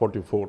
44,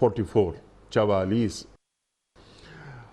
44।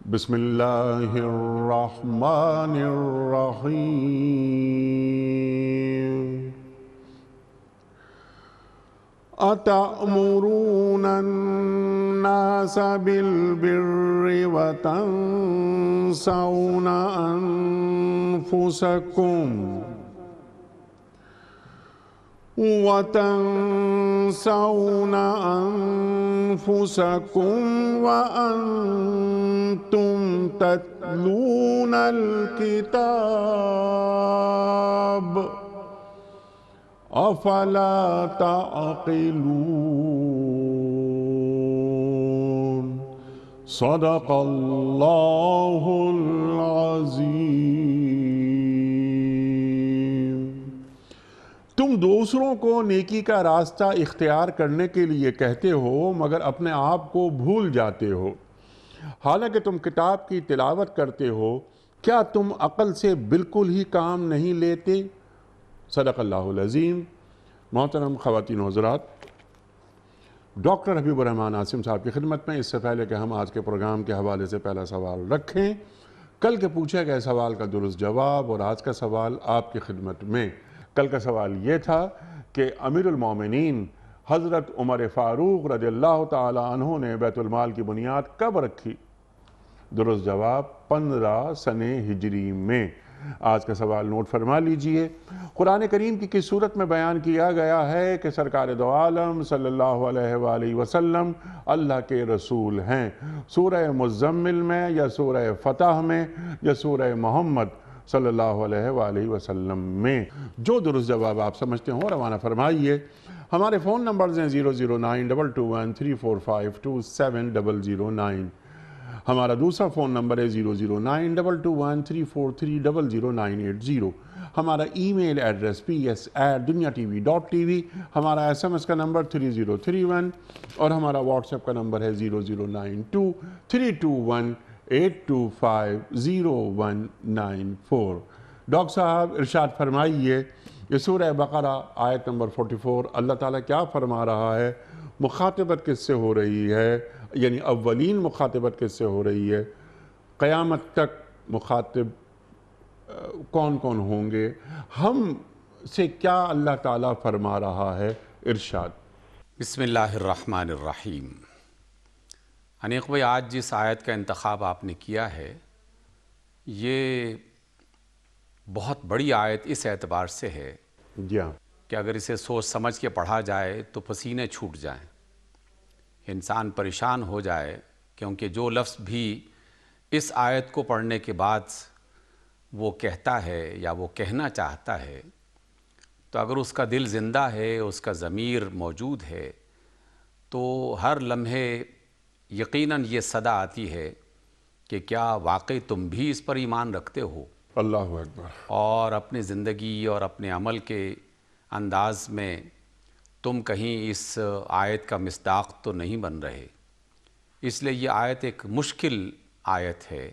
بسم اللہ الرحمن الرحیم أتأمرون الناس بالبر وتنسون أنفسكم وأنتم تتلون الكتاب افلا تعقلون صدق اللہ العظیم۔ تم دوسروں کو نیکی کا راستہ اختیار کرنے کے لیے کہتے ہو مگر اپنے آپ کو بھول جاتے ہو، حالانکہ تم کتاب کی تلاوت کرتے ہو، کیا تم عقل سے بالکل ہی کام نہیں لیتے؟ صدق اللہ العظیم۔ محترم خواتین و حضرات، ڈاکٹر حبیب الرحمان عاصم صاحب کی خدمت میں، اس سے پہلے کہ ہم آج کے پروگرام کے حوالے سے پہلا سوال رکھیں، کل کے پوچھے گئے سوال کا درست جواب اور آج کا سوال آپ کی خدمت میں۔ کل کا سوال یہ تھا کہ امیر المومنین حضرت عمر فاروق رضی اللہ تعالی عنہ نے بیت المال کی بنیاد کب رکھی؟ درست جواب 15 سنہ ہجری میں۔ آج کا سوال نوٹ فرما لیجئے۔ قرآن کریم کی کس صورت میں بیان کیا گیا ہے کہ سرکار دو عالم صلی اللہ علیہ وآلہ وسلم اللہ کے رسول ہیں؟ سورہ مزمل میں یا سورہ فتح میں یا سورہ محمد صلی اللہ علیہ وآلہ وسلم میں؟ جو درست جواب آپ سمجھتے ہوں روانہ فرمائیے۔ ہمارے فون نمبرز ہیں 0092213452709۔ ہمارا دوسرا فون نمبر ہے 009221343000980۔ ہمارا ای میل ایڈریس ps@duniatv.tv، ہمارا SMS کا نمبر 3031 اور ہمارا واٹس ایپ کا نمبر ہے 009232182509194۔ ڈاکٹر صاحب ارشاد فرمائیے، یہ سورہ بقرہ آیت نمبر 44، اللہ تعالیٰ کیا فرما رہا ہے؟ مخاطبت کس سے ہو رہی ہے؟ یعنی اولین مخاطبت کس سے ہو رہی ہے؟ قیامت تک مخاطب کون کون ہوں گے؟ ہم سے کیا اللہ تعالیٰ فرما رہا ہے؟ ارشاد۔ بسم اللہ الرحمن الرحیم۔ انیق بھائی، آج جس آیت کا انتخاب آپ نے کیا ہے یہ بہت بڑی آیت اس اعتبار سے ہے جی ہاں، کہ اگر اسے سوچ سمجھ کے پڑھا جائے تو پسینے چھوٹ جائیں، انسان پریشان ہو جائے، کیونکہ جو لفظ بھی اس آیت کو پڑھنے کے بعد وہ کہتا ہے یا وہ کہنا چاہتا ہے، تو اگر اس کا دل زندہ ہے، اس کا ضمیر موجود ہے، تو ہر لمحے یقیناً یہ صدا آتی ہے کہ کیا واقعی تم بھی اس پر ایمان رکھتے ہو؟ اللہ اکبر۔ اور اپنی زندگی اور اپنے عمل کے انداز میں تم کہیں اس آیت کا مصداق تو نہیں بن رہے۔ اس لیے یہ آیت ایک مشکل آیت ہے،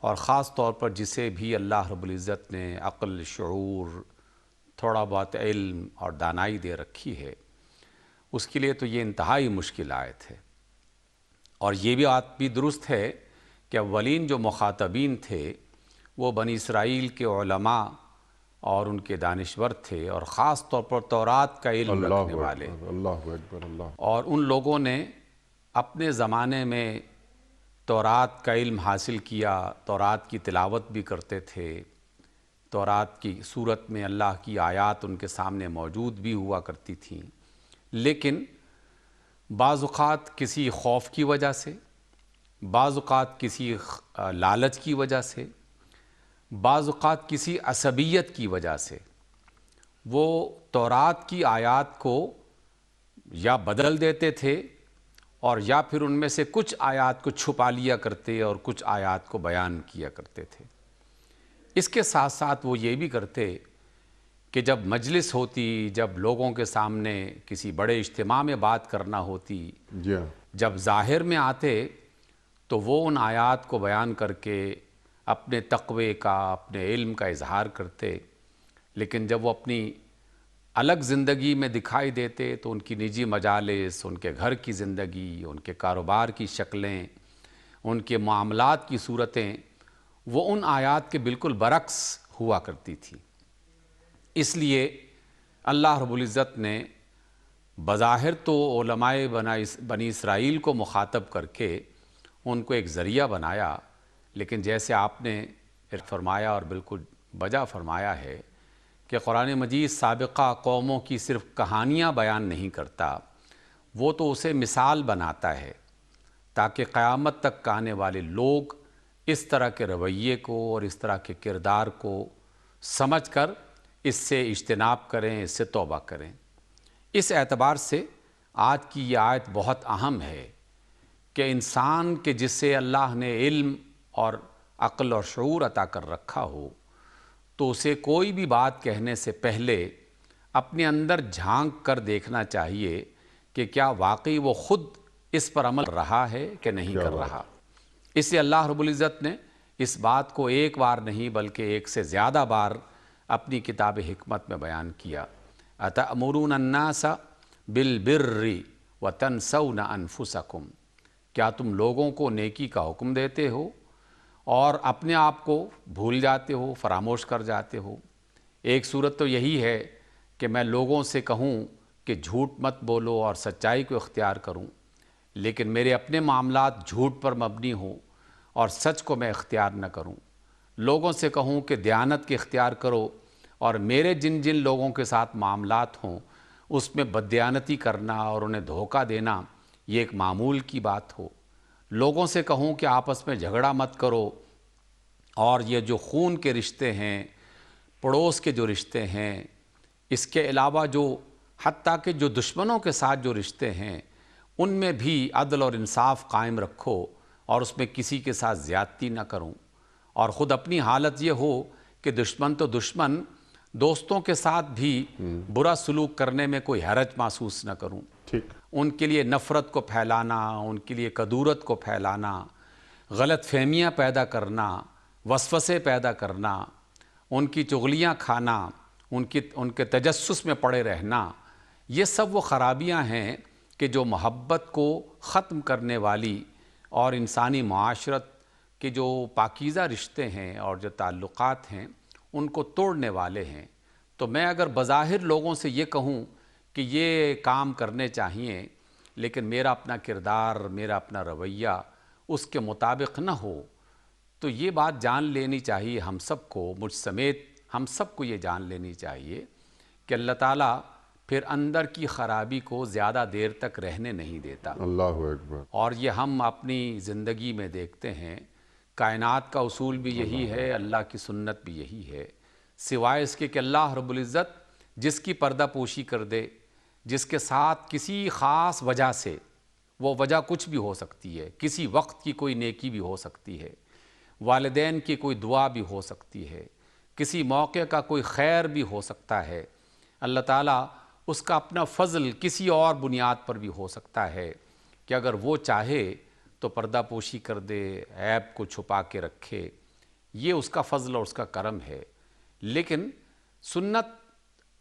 اور خاص طور پر جسے بھی اللہ رب العزت نے عقل، شعور، تھوڑا بہت علم اور دانائی دے رکھی ہے، اس کے لیے تو یہ انتہائی مشکل آیت ہے۔ اور یہ بھی بات بھی درست ہے کہ اولین جو مخاطبین تھے وہ بنی اسرائیل کے علماء اور ان کے دانشور تھے، اور خاص طور پر تورات کا علم رکھنے والے۔ اللہ اکبر، اللہ۔ اور ان لوگوں نے اپنے زمانے میں تورات کا علم حاصل کیا، تورات کی تلاوت بھی کرتے تھے، تورات کی صورت میں اللہ کی آیات ان کے سامنے موجود بھی ہوا کرتی تھیں، لیکن بعض اوقات کسی خوف کی وجہ سے، بعض اوقات کسی لالچ کی وجہ سے، بعض اوقات کسی عصبیت کی وجہ سے وہ تورات کی آیات کو یا بدل دیتے تھے، اور یا پھر ان میں سے کچھ آیات کو چھپا لیا کرتے اور کچھ آیات کو بیان کیا کرتے تھے۔ اس کے ساتھ ساتھ وہ یہ بھی کرتے کہ جب مجلس ہوتی، جب لوگوں کے سامنے کسی بڑے اجتماع میں بات کرنا ہوتی، جب ظاہر میں آتے تو وہ ان آیات کو بیان کر کے اپنے تقوی کا، اپنے علم کا اظہار کرتے، لیکن جب وہ اپنی الگ زندگی میں دکھائی دیتے تو ان کی نجی مجالس، ان کے گھر کی زندگی، ان کے کاروبار کی شکلیں، ان کے معاملات کی صورتیں وہ ان آیات کے بالکل برعکس ہوا کرتی تھی۔ اس لیے اللہ رب العزت نے بظاہر تو علماء بنی اسرائیل کو مخاطب کر کے ان کو ایک ذریعہ بنایا، لیکن جیسے آپ نے فرمایا اور بالکل بجا فرمایا ہے کہ قرآن مجید سابقہ قوموں کی صرف کہانیاں بیان نہیں کرتا، وہ تو اسے مثال بناتا ہے تاکہ قیامت تک آنے والے لوگ اس طرح کے رویے کو اور اس طرح کے کردار کو سمجھ کر اس سے اجتناب کریں، اس سے توبہ کریں۔ اس اعتبار سے آج کی یہ آیت بہت اہم ہے کہ انسان کے جس سے اللہ نے علم اور عقل اور شعور عطا کر رکھا ہو، تو اسے کوئی بھی بات کہنے سے پہلے اپنے اندر جھانک کر دیکھنا چاہیے کہ کیا واقعی وہ خود اس پر عمل کر رہا ہے کہ نہیں کر رہا۔ اس لیے اللہ رب العزت نے اس بات کو ایک بار نہیں بلکہ ایک سے زیادہ بار اپنی کتاب حکمت میں بیان کیا۔ اَتَأْمُرُونَ النَّاسَ بِالْبِرِّ وَتَنْسَوْنَ أَنفُسَكُمْ، کیا تم لوگوں کو نیکی کا حکم دیتے ہو اور اپنے آپ کو بھول جاتے ہو، فراموش کر جاتے ہو۔ ایک صورت تو یہی ہے کہ میں لوگوں سے کہوں کہ جھوٹ مت بولو اور سچائی کو اختیار کروں، لیکن میرے اپنے معاملات جھوٹ پر مبنی ہوں اور سچ کو میں اختیار نہ کروں۔ لوگوں سے کہوں کہ دیانت کی اختیار کرو اور میرے جن جن لوگوں کے ساتھ معاملات ہوں اس میں بددیانتی کرنا اور انہیں دھوکہ دینا یہ ایک معمول کی بات ہو۔ لوگوں سے کہوں کہ آپس میں جھگڑا مت کرو، اور یہ جو خون کے رشتے ہیں، پڑوس کے جو رشتے ہیں، اس کے علاوہ جو حتیٰ کہ جو دشمنوں کے ساتھ جو رشتے ہیں ان میں بھی عدل اور انصاف قائم رکھو اور اس میں کسی کے ساتھ زیادتی نہ کروں، اور خود اپنی حالت یہ ہو کہ دشمن تو دشمن، دوستوں کے ساتھ بھی برا سلوک کرنے میں کوئی حرج محسوس نہ کروں۔ ٹھیک، ان کے لیے نفرت کو پھیلانا، ان کے لیے کدورت کو پھیلانا، غلط فہمیاں پیدا کرنا، وسوسے پیدا کرنا، ان کی چغلیاں کھانا، ان کے تجسس میں پڑے رہنا، یہ سب وہ خرابیاں ہیں کہ جو محبت کو ختم کرنے والی اور انسانی معاشرت کے جو پاکیزہ رشتے ہیں اور جو تعلقات ہیں ان کو توڑنے والے ہیں۔ تو میں اگر بظاہر لوگوں سے یہ کہوں کہ یہ کام کرنے چاہیے، لیکن میرا اپنا کردار، میرا اپنا رویہ اس کے مطابق نہ ہو، تو یہ بات جان لینی چاہیے ہم سب کو، مجھ سمیت ہم سب کو یہ جان لینی چاہیے کہ اللہ تعالیٰ پھر اندر کی خرابی کو زیادہ دیر تک رہنے نہیں دیتا۔ اللہ اکبر۔ اور یہ ہم اپنی زندگی میں دیکھتے ہیں، کائنات کا اصول بھی یہی ہے، اللہ کی سنت بھی یہی ہے، سوائے اس کے کہ اللہ رب العزت جس کی پردہ پوشی کر دے، جس کے ساتھ کسی خاص وجہ سے، وہ وجہ کچھ بھی ہو سکتی ہے، کسی وقت کی کوئی نیکی بھی ہو سکتی ہے، والدین کی کوئی دعا بھی ہو سکتی ہے، کسی موقع کا کوئی خیر بھی ہو سکتا ہے، اللہ تعالیٰ اس کا اپنا فضل کسی اور بنیاد پر بھی ہو سکتا ہے کہ اگر وہ چاہے تو پردہ پوشی کر دے، عیب کو چھپا کے رکھے، یہ اس کا فضل اور اس کا کرم ہے۔ لیکن سنت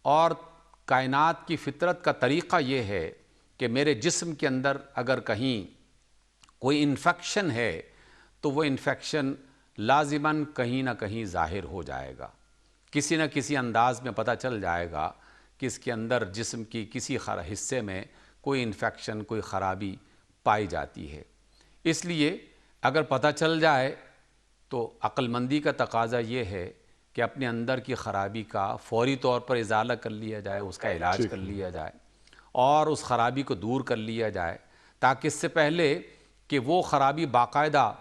اور کائنات کی فطرت کا طریقہ یہ ہے کہ میرے جسم کے اندر اگر کہیں کوئی انفیکشن ہے تو وہ انفیکشن لازماً کہیں نہ کہیں ظاہر ہو جائے گا، کسی نہ کسی انداز میں پتہ چل جائے گا کہ اس کے اندر جسم کی کسی حصے میں کوئی انفیکشن، کوئی خرابی پائی جاتی ہے۔ اس لیے اگر پتہ چل جائے تو عقل مندی کا تقاضا یہ ہے کہ اپنے اندر کی خرابی کا فوری طور پر ازالہ کر لیا جائے، اس کا علاج کر لیا جائے اور اس خرابی کو دور کر لیا جائے، تاکہ اس سے پہلے کہ وہ خرابی باقاعدہ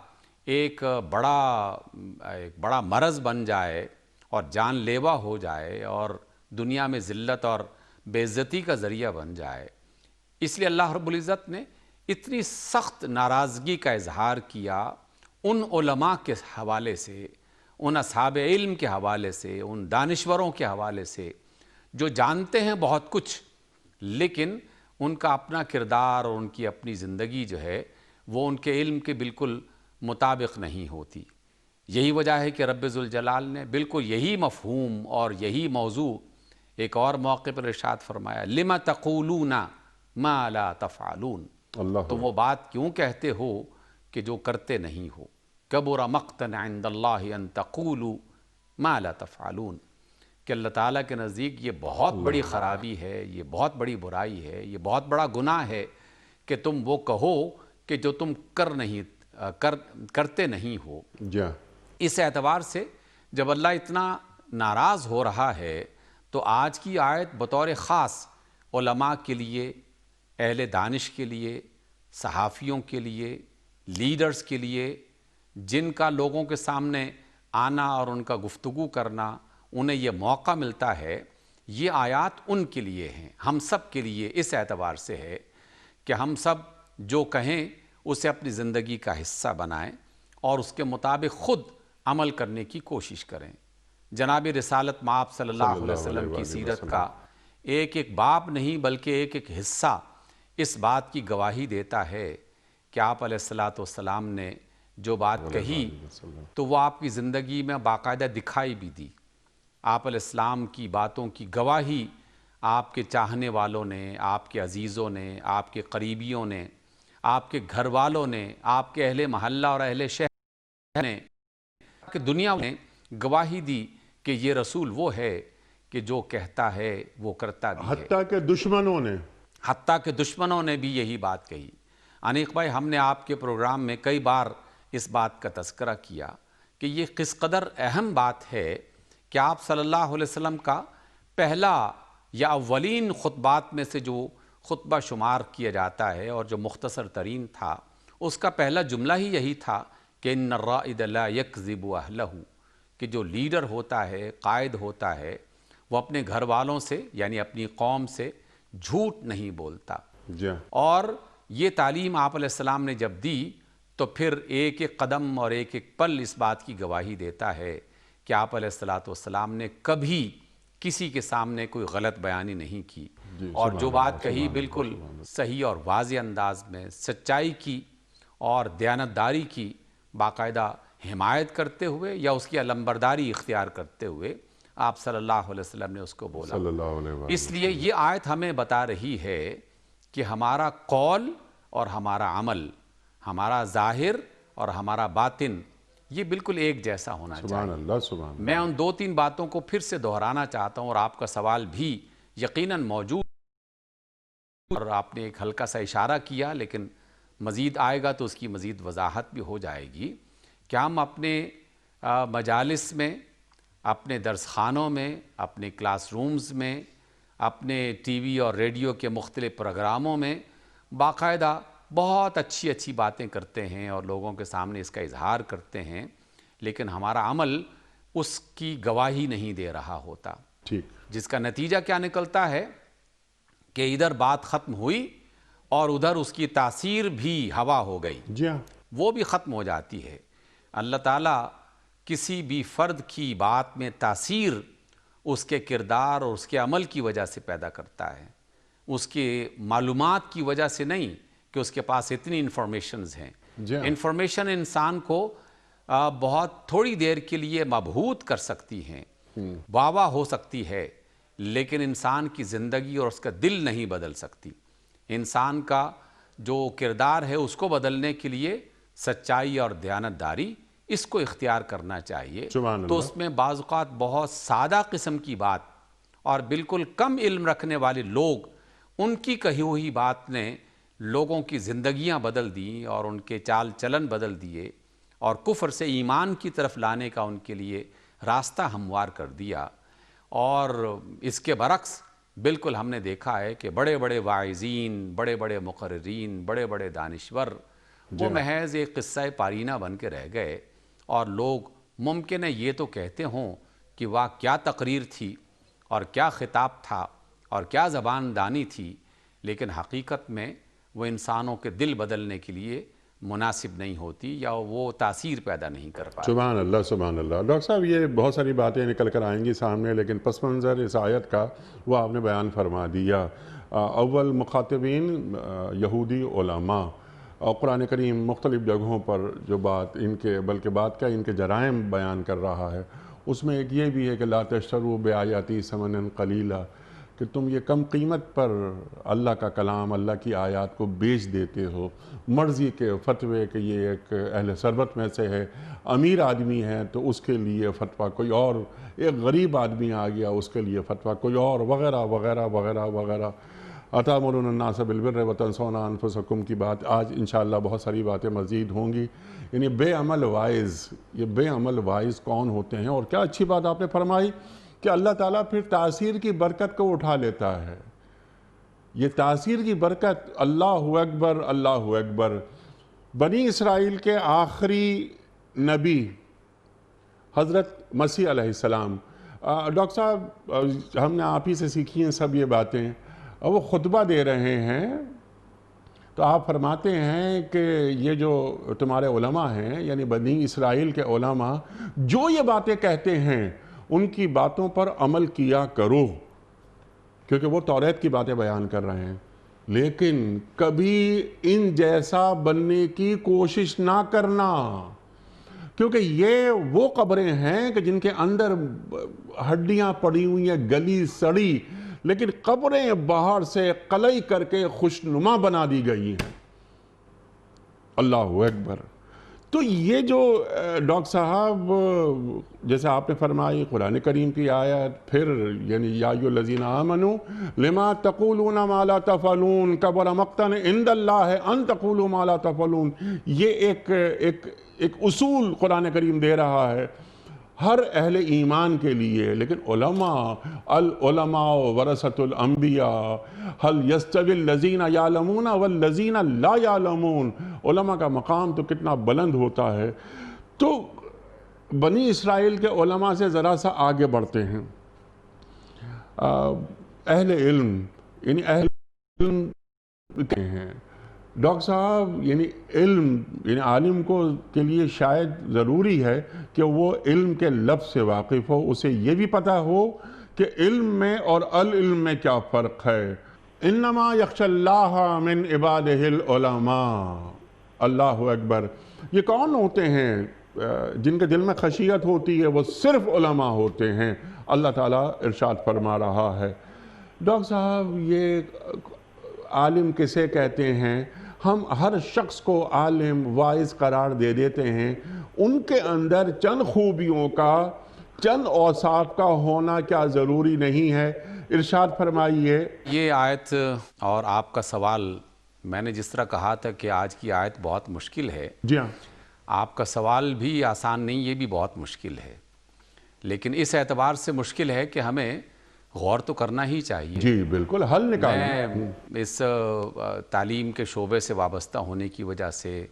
ایک بڑا مرض بن جائے اور جان لیوا ہو جائے اور دنیا میں ذلت اور بے عزتی کا ذریعہ بن جائے۔ اس لیے اللہ رب العزت نے اتنی سخت ناراضگی کا اظہار کیا ان علماء کے حوالے سے، ان اصحاب علم کے حوالے سے، ان دانشوروں کے حوالے سے جو جانتے ہیں بہت کچھ، لیکن ان کا اپنا کردار اور ان کی اپنی زندگی جو ہے وہ ان کے علم کے بالکل مطابق نہیں ہوتی۔ یہی وجہ ہے کہ رب ذوالجلال نے بالکل یہی مفہوم اور یہی موضوع ایک اور موقع پر ارشاد فرمایا، لِمَ تَقُولُونَ مَا لَا تَفْعَلُونَ، اللہ تم وہ بات کیوں کہتے ہو کہ جو کرتے نہیں ہو. کبر مقتا عند اللہ ان تقولوا ما لا تفعلون، کہ اللہ تعالیٰ کے نزدیک یہ بہت بڑی خرابی ہے، یہ بہت بڑی برائی ہے، یہ بہت بڑا گناہ ہے کہ تم وہ کہو کہ جو تم کرتے نہیں ہو. جی ہاں. اس اعتبار سے جب اللہ اتنا ناراض ہو رہا ہے تو آج کی آیت بطور خاص علماء کے لیے، اہل دانش کے لیے، صحافیوں کے لیے، لیڈرز کے لیے، جن کا لوگوں کے سامنے آنا اور ان کا گفتگو کرنا انہیں یہ موقع ملتا ہے، یہ آیات ان کے لیے ہیں، ہم سب کے لیے اس اعتبار سے ہے کہ ہم سب جو کہیں اسے اپنی زندگی کا حصہ بنائیں اور اس کے مطابق خود عمل کرنے کی کوشش کریں. جناب رسالت مآب صلی اللہ علیہ وسلم کی سیرت کا ایک ایک باب نہیں بلکہ ایک ایک حصہ اس بات کی گواہی دیتا ہے کہ آپ علیہ السلام نے جو بات کہی تو وہ آپ کی زندگی میں باقاعدہ دکھائی بھی دی. آپ علیہ السلام کی باتوں کی گواہی آپ کے چاہنے والوں نے، آپ کے عزیزوں نے، آپ کے قریبیوں نے، آپ کے گھر والوں نے، آپ کے اہل محلہ اور اہل شہر نے، کہ دنیا نے گواہی دی کہ یہ رسول وہ ہے کہ جو کہتا ہے وہ کرتا بھی ہے. حتیٰ کہ دشمنوں نے بھی یہی بات کہی. انیق بھائی، ہم نے آپ کے پروگرام میں کئی بار اس بات کا تذکرہ کیا کہ یہ کس قدر اہم بات ہے کہ آپ صلی اللہ علیہ وسلم کا پہلا یا اولین خطبات میں سے جو خطبہ شمار کیا جاتا ہے اور جو مختصر ترین تھا، اس کا پہلا جملہ ہی یہی تھا کہ ان الرائد لا یکذب اہلہ، کہ جو لیڈر ہوتا ہے، قائد ہوتا ہے، وہ اپنے گھر والوں سے یعنی اپنی قوم سے جھوٹ نہیں بولتا. اور یہ تعلیم آپ علیہ السلام نے جب دی تو پھر ایک ایک قدم اور ایک ایک پل اس بات کی گواہی دیتا ہے کہ آپ علیہ السلام نے کبھی کسی کے سامنے کوئی غلط بیانی نہیں کی، اور جو بات کہی بالکل صحیح اور واضح انداز میں سچائی کی اور دیانتداری کی باقاعدہ حمایت کرتے ہوئے یا اس کی علمبرداری اختیار کرتے ہوئے آپ صلی اللہ علیہ وسلم نے اس کو بولا. اس لیے یہ آیت ہمیں بتا رہی ہے کہ ہمارا قول اور ہمارا عمل، ہمارا ظاہر اور ہمارا باطن، یہ بالکل ایک جیسا ہونا چاہیے. سبحان اللہ، سبحان اللہ. میں ان دو تین باتوں کو پھر سے دہرانا چاہتا ہوں، اور آپ کا سوال بھی یقیناً موجود، اور آپ نے ایک ہلکا سا اشارہ کیا لیکن مزید آئے گا تو اس کی مزید وضاحت بھی ہو جائے گی کہ ہم اپنے مجالس میں، اپنے درس خانوں میں، اپنے کلاس رومز میں، اپنے ٹی وی اور ریڈیو کے مختلف پروگراموں میں باقاعدہ بہت اچھی اچھی باتیں کرتے ہیں اور لوگوں کے سامنے اس کا اظہار کرتے ہیں، لیکن ہمارا عمل اس کی گواہی نہیں دے رہا ہوتا. جس کا نتیجہ کیا نکلتا ہے کہ ادھر بات ختم ہوئی اور ادھر اس کی تاثیر بھی ہوا ہو گئی، وہ بھی ختم ہو جاتی ہے. اللہ تعالیٰ کسی بھی فرد کی بات میں تاثیر اس کے کردار اور اس کے عمل کی وجہ سے پیدا کرتا ہے، اس کے معلومات کی وجہ سے نہیں کہ اس کے پاس اتنی انفارمیشنز ہیں. انفارمیشن انسان کو بہت تھوڑی دیر کے لیے مبہوت کر سکتی ہیں، واہ ہو سکتی ہے، لیکن انسان کی زندگی اور اس کا دل نہیں بدل سکتی. انسان کا جو کردار ہے اس کو بدلنے کے لیے سچائی اور دیانتداری اس کو اختیار کرنا چاہیے. تو اس میں بعض اوقات بہت سادہ قسم کی بات اور بالکل کم علم رکھنے والے لوگ، ان کی کہی ہوئی بات نے لوگوں کی زندگیاں بدل دیں اور ان کے چال چلن بدل دیے اور کفر سے ایمان کی طرف لانے کا ان کے لیے راستہ ہموار کر دیا. اور اس کے برعکس بالکل ہم نے دیکھا ہے کہ بڑے بڑے واعظین، بڑے بڑے مقررین، بڑے بڑے دانشور وہ محض ایک قصہ پارینہ بن کے رہ گئے، اور لوگ ممکن ہے یہ تو کہتے ہوں کہ واہ کیا تقریر تھی اور کیا خطاب تھا اور کیا زبان دانی تھی، لیکن حقیقت میں وہ انسانوں کے دل بدلنے کے لیے مناسب نہیں ہوتی یا وہ تاثیر پیدا نہیں کر پاتی. سبحان اللہ، سبحان اللہ. ڈاکٹر صاحب، یہ بہت ساری باتیں نکل کر آئیں گی سامنے، لیکن پس منظر اس آیت کا وہ آپ نے بیان فرما دیا. اول مخاطبین یہودی علماء، اور قرآن کریم مختلف جگہوں پر جو بات ان کے، بلکہ بات کا ان کے جرائم بیان کر رہا ہے، اس میں ایک یہ بھی ہے کہ لا تشتروا بآیاتی ثمنا قلیلا، کہ تم یہ کم قیمت پر اللہ کا کلام، اللہ کی آیات کو بیچ دیتے ہو، مرضی کے فتوے کہ یہ ایک اہل ثروت میں سے ہے، امیر آدمی ہے تو اس کے لیے فتویٰ کوئی اور، ایک غریب آدمی آ گیا اس کے لیے فتویٰ کوئی اور، وغیرہ وغیرہ وغیرہ وغیرہ۔ أَتَأْمُرُونَ النَّاسَ بِالْبِرِّ وَتَنْسَوْنَ أَنفُسَكُمْ کی بات آج انشاءاللہ بہت ساری باتیں مزید ہوں گی۔ یعنی بے عمل وائز، یہ بے عمل وائز کون ہوتے ہیں؟ اور کیا اچھی بات آپ نے فرمائی کہ اللہ تعالیٰ پھر تاثیر کی برکت کو اٹھا لیتا ہے۔ یہ تاثیر کی برکت، اللہ اکبر اللہ اکبر۔ بنی اسرائیل کے آخری نبی حضرت مسیح علیہ السلام، ڈاکٹر صاحب ہم نے آپ ہی سے سیکھی ہیں سب یہ باتیں، وہ خطبہ دے رہے ہیں تو آپ فرماتے ہیں کہ یہ جو تمہارے علماء ہیں، یعنی بنی اسرائیل کے علماء جو یہ باتیں کہتے ہیں ان کی باتوں پر عمل کیا کرو، کیونکہ وہ توریت کی باتیں بیان کر رہے ہیں، لیکن کبھی ان جیسا بننے کی کوشش نہ کرنا، کیونکہ یہ وہ قبریں ہیں کہ جن کے اندر ہڈیاں پڑی ہوئی ہیں گلی سڑی، لیکن قبریں باہر سے قلعی کر کے خوشنما بنا دی گئی ہیں۔ اللہ اکبر۔ تو یہ جو ڈاکٹر صاحب جیسے آپ نے فرمائی قرآن کریم کی آیت، پھر یعنی یا ایھا الذین آمنوا لما تقولون ما لا تفعلون کبر مقتا عند اللہ ان تقولوا ما لا تفعلون، یہ ایک اصول قرآن کریم دے رہا ہے ہر اہل ایمان کے لیے۔ لیکن علماء، العلماء ورثۃ الانبیاء هل یستوی الذین یعلمون والذین لا یعلمون، علماء کا مقام تو کتنا بلند ہوتا ہے۔ تو بنی اسرائیل کے علماء سے ذرا سا آگے بڑھتے ہیں۔ اہل علم، یعنی اہل علم کہتے ہیں ڈاکٹر صاحب، یعنی علم، یعنی عالم کو کے لیے شاید ضروری ہے کہ وہ علم کے لفظ سے واقف ہو، اسے یہ بھی پتہ ہو کہ علم میں اور العلم میں کیا فرق ہے۔ انما یخشی اللہ من عبادہ العلماء۔ اللہ اکبر۔ یہ کون ہوتے ہیں جن کے دل میں خشیت ہوتی ہے؟ وہ صرف علماء ہوتے ہیں۔ اللہ تعالیٰ ارشاد فرما رہا ہے۔ ڈاکٹر صاحب یہ عالم کسے کہتے ہیں؟ ہم ہر شخص کو عالم واعظ قرار دے دیتے ہیں، ان کے اندر چند خوبیوں کا، چند اوصاف کا ہونا کیا ضروری نہیں ہے؟ ارشاد فرمائیے۔ یہ آیت اور آپ کا سوال، میں نے جس طرح کہا تھا کہ آج کی آیت بہت مشکل ہے، جی ہاں، آپ کا سوال بھی آسان نہیں، یہ بھی بہت مشکل ہے، لیکن اس اعتبار سے مشکل ہے کہ ہمیں غور تو کرنا ہی چاہیے۔ جی بالکل، حل نکالیں۔ میں اس تعلیم کے شعبے سے وابستہ ہونے کی وجہ سے،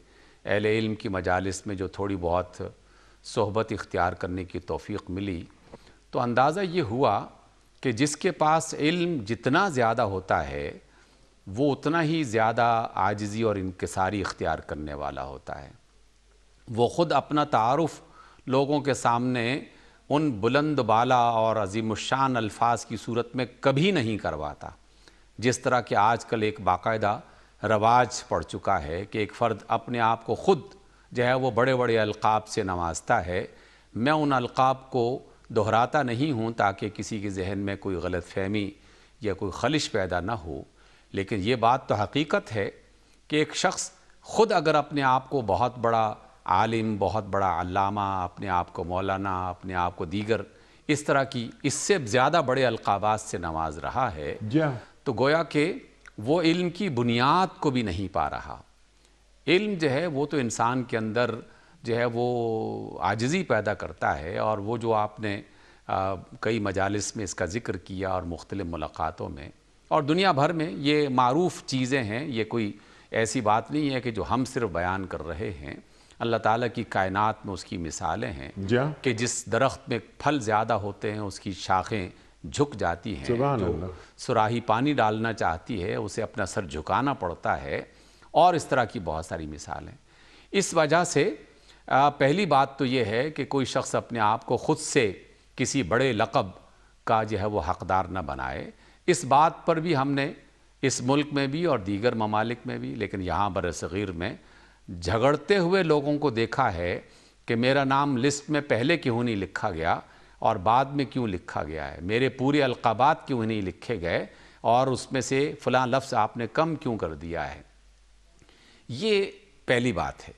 اہل علم کی مجالس میں جو تھوڑی بہت صحبت اختیار کرنے کی توفیق ملی، تو اندازہ یہ ہوا کہ جس کے پاس علم جتنا زیادہ ہوتا ہے وہ اتنا ہی زیادہ عاجزی اور انکساری اختیار کرنے والا ہوتا ہے۔ وہ خود اپنا تعارف لوگوں کے سامنے ان بلند بالا اور عظیم الشان الفاظ کی صورت میں کبھی نہیں کرواتا، جس طرح کہ آج کل ایک باقاعدہ رواج پڑ چکا ہے کہ ایک فرد اپنے آپ کو خود جو ہے وہ بڑے بڑے القاب سے نوازتا ہے۔ میں ان القاب کو دہراتا نہیں ہوں تاکہ کسی کے ذہن میں کوئی غلط فہمی یا کوئی خلش پیدا نہ ہو، لیکن یہ بات تو حقیقت ہے کہ ایک شخص خود اگر اپنے آپ کو بہت بڑا عالم، بہت بڑا علامہ، اپنے آپ کو مولانا، اپنے آپ کو دیگر اس طرح کی اس سے زیادہ بڑے القابات سے نواز رہا ہے، تو گویا کہ وہ علم کی بنیاد کو بھی نہیں پا رہا۔ علم جو ہے وہ تو انسان کے اندر جو ہے وہ عاجزی پیدا کرتا ہے، اور وہ جو آپ نے کئی مجالس میں اس کا ذکر کیا اور مختلف ملاقاتوں میں اور دنیا بھر میں یہ معروف چیزیں ہیں، یہ کوئی ایسی بات نہیں ہے کہ جو ہم صرف بیان کر رہے ہیں۔ اللہ تعالیٰ کی کائنات میں اس کی مثالیں ہیں کہ جس درخت میں پھل زیادہ ہوتے ہیں اس کی شاخیں جھک جاتی ہیں، جو سراہی پانی ڈالنا چاہتی ہے اسے اپنا سر جھکانا پڑتا ہے، اور اس طرح کی بہت ساری مثالیں۔ اس وجہ سے پہلی بات تو یہ ہے کہ کوئی شخص اپنے آپ کو خود سے کسی بڑے لقب کا جو ہے وہ حقدار نہ بنائے۔ اس بات پر بھی ہم نے اس ملک میں بھی اور دیگر ممالک میں بھی، لیکن یہاں برصغیر میں جھگڑتے ہوئے لوگوں کو دیکھا ہے کہ میرا نام لسٹ میں پہلے کیوں نہیں لکھا گیا، اور بعد میں کیوں لکھا گیا ہے؟ میرے پورے القابات کیوں نہیں لکھے گئے اور اس میں سے فلاں لفظ آپ نے کم کیوں کر دیا ہے؟ یہ پہلی بات ہے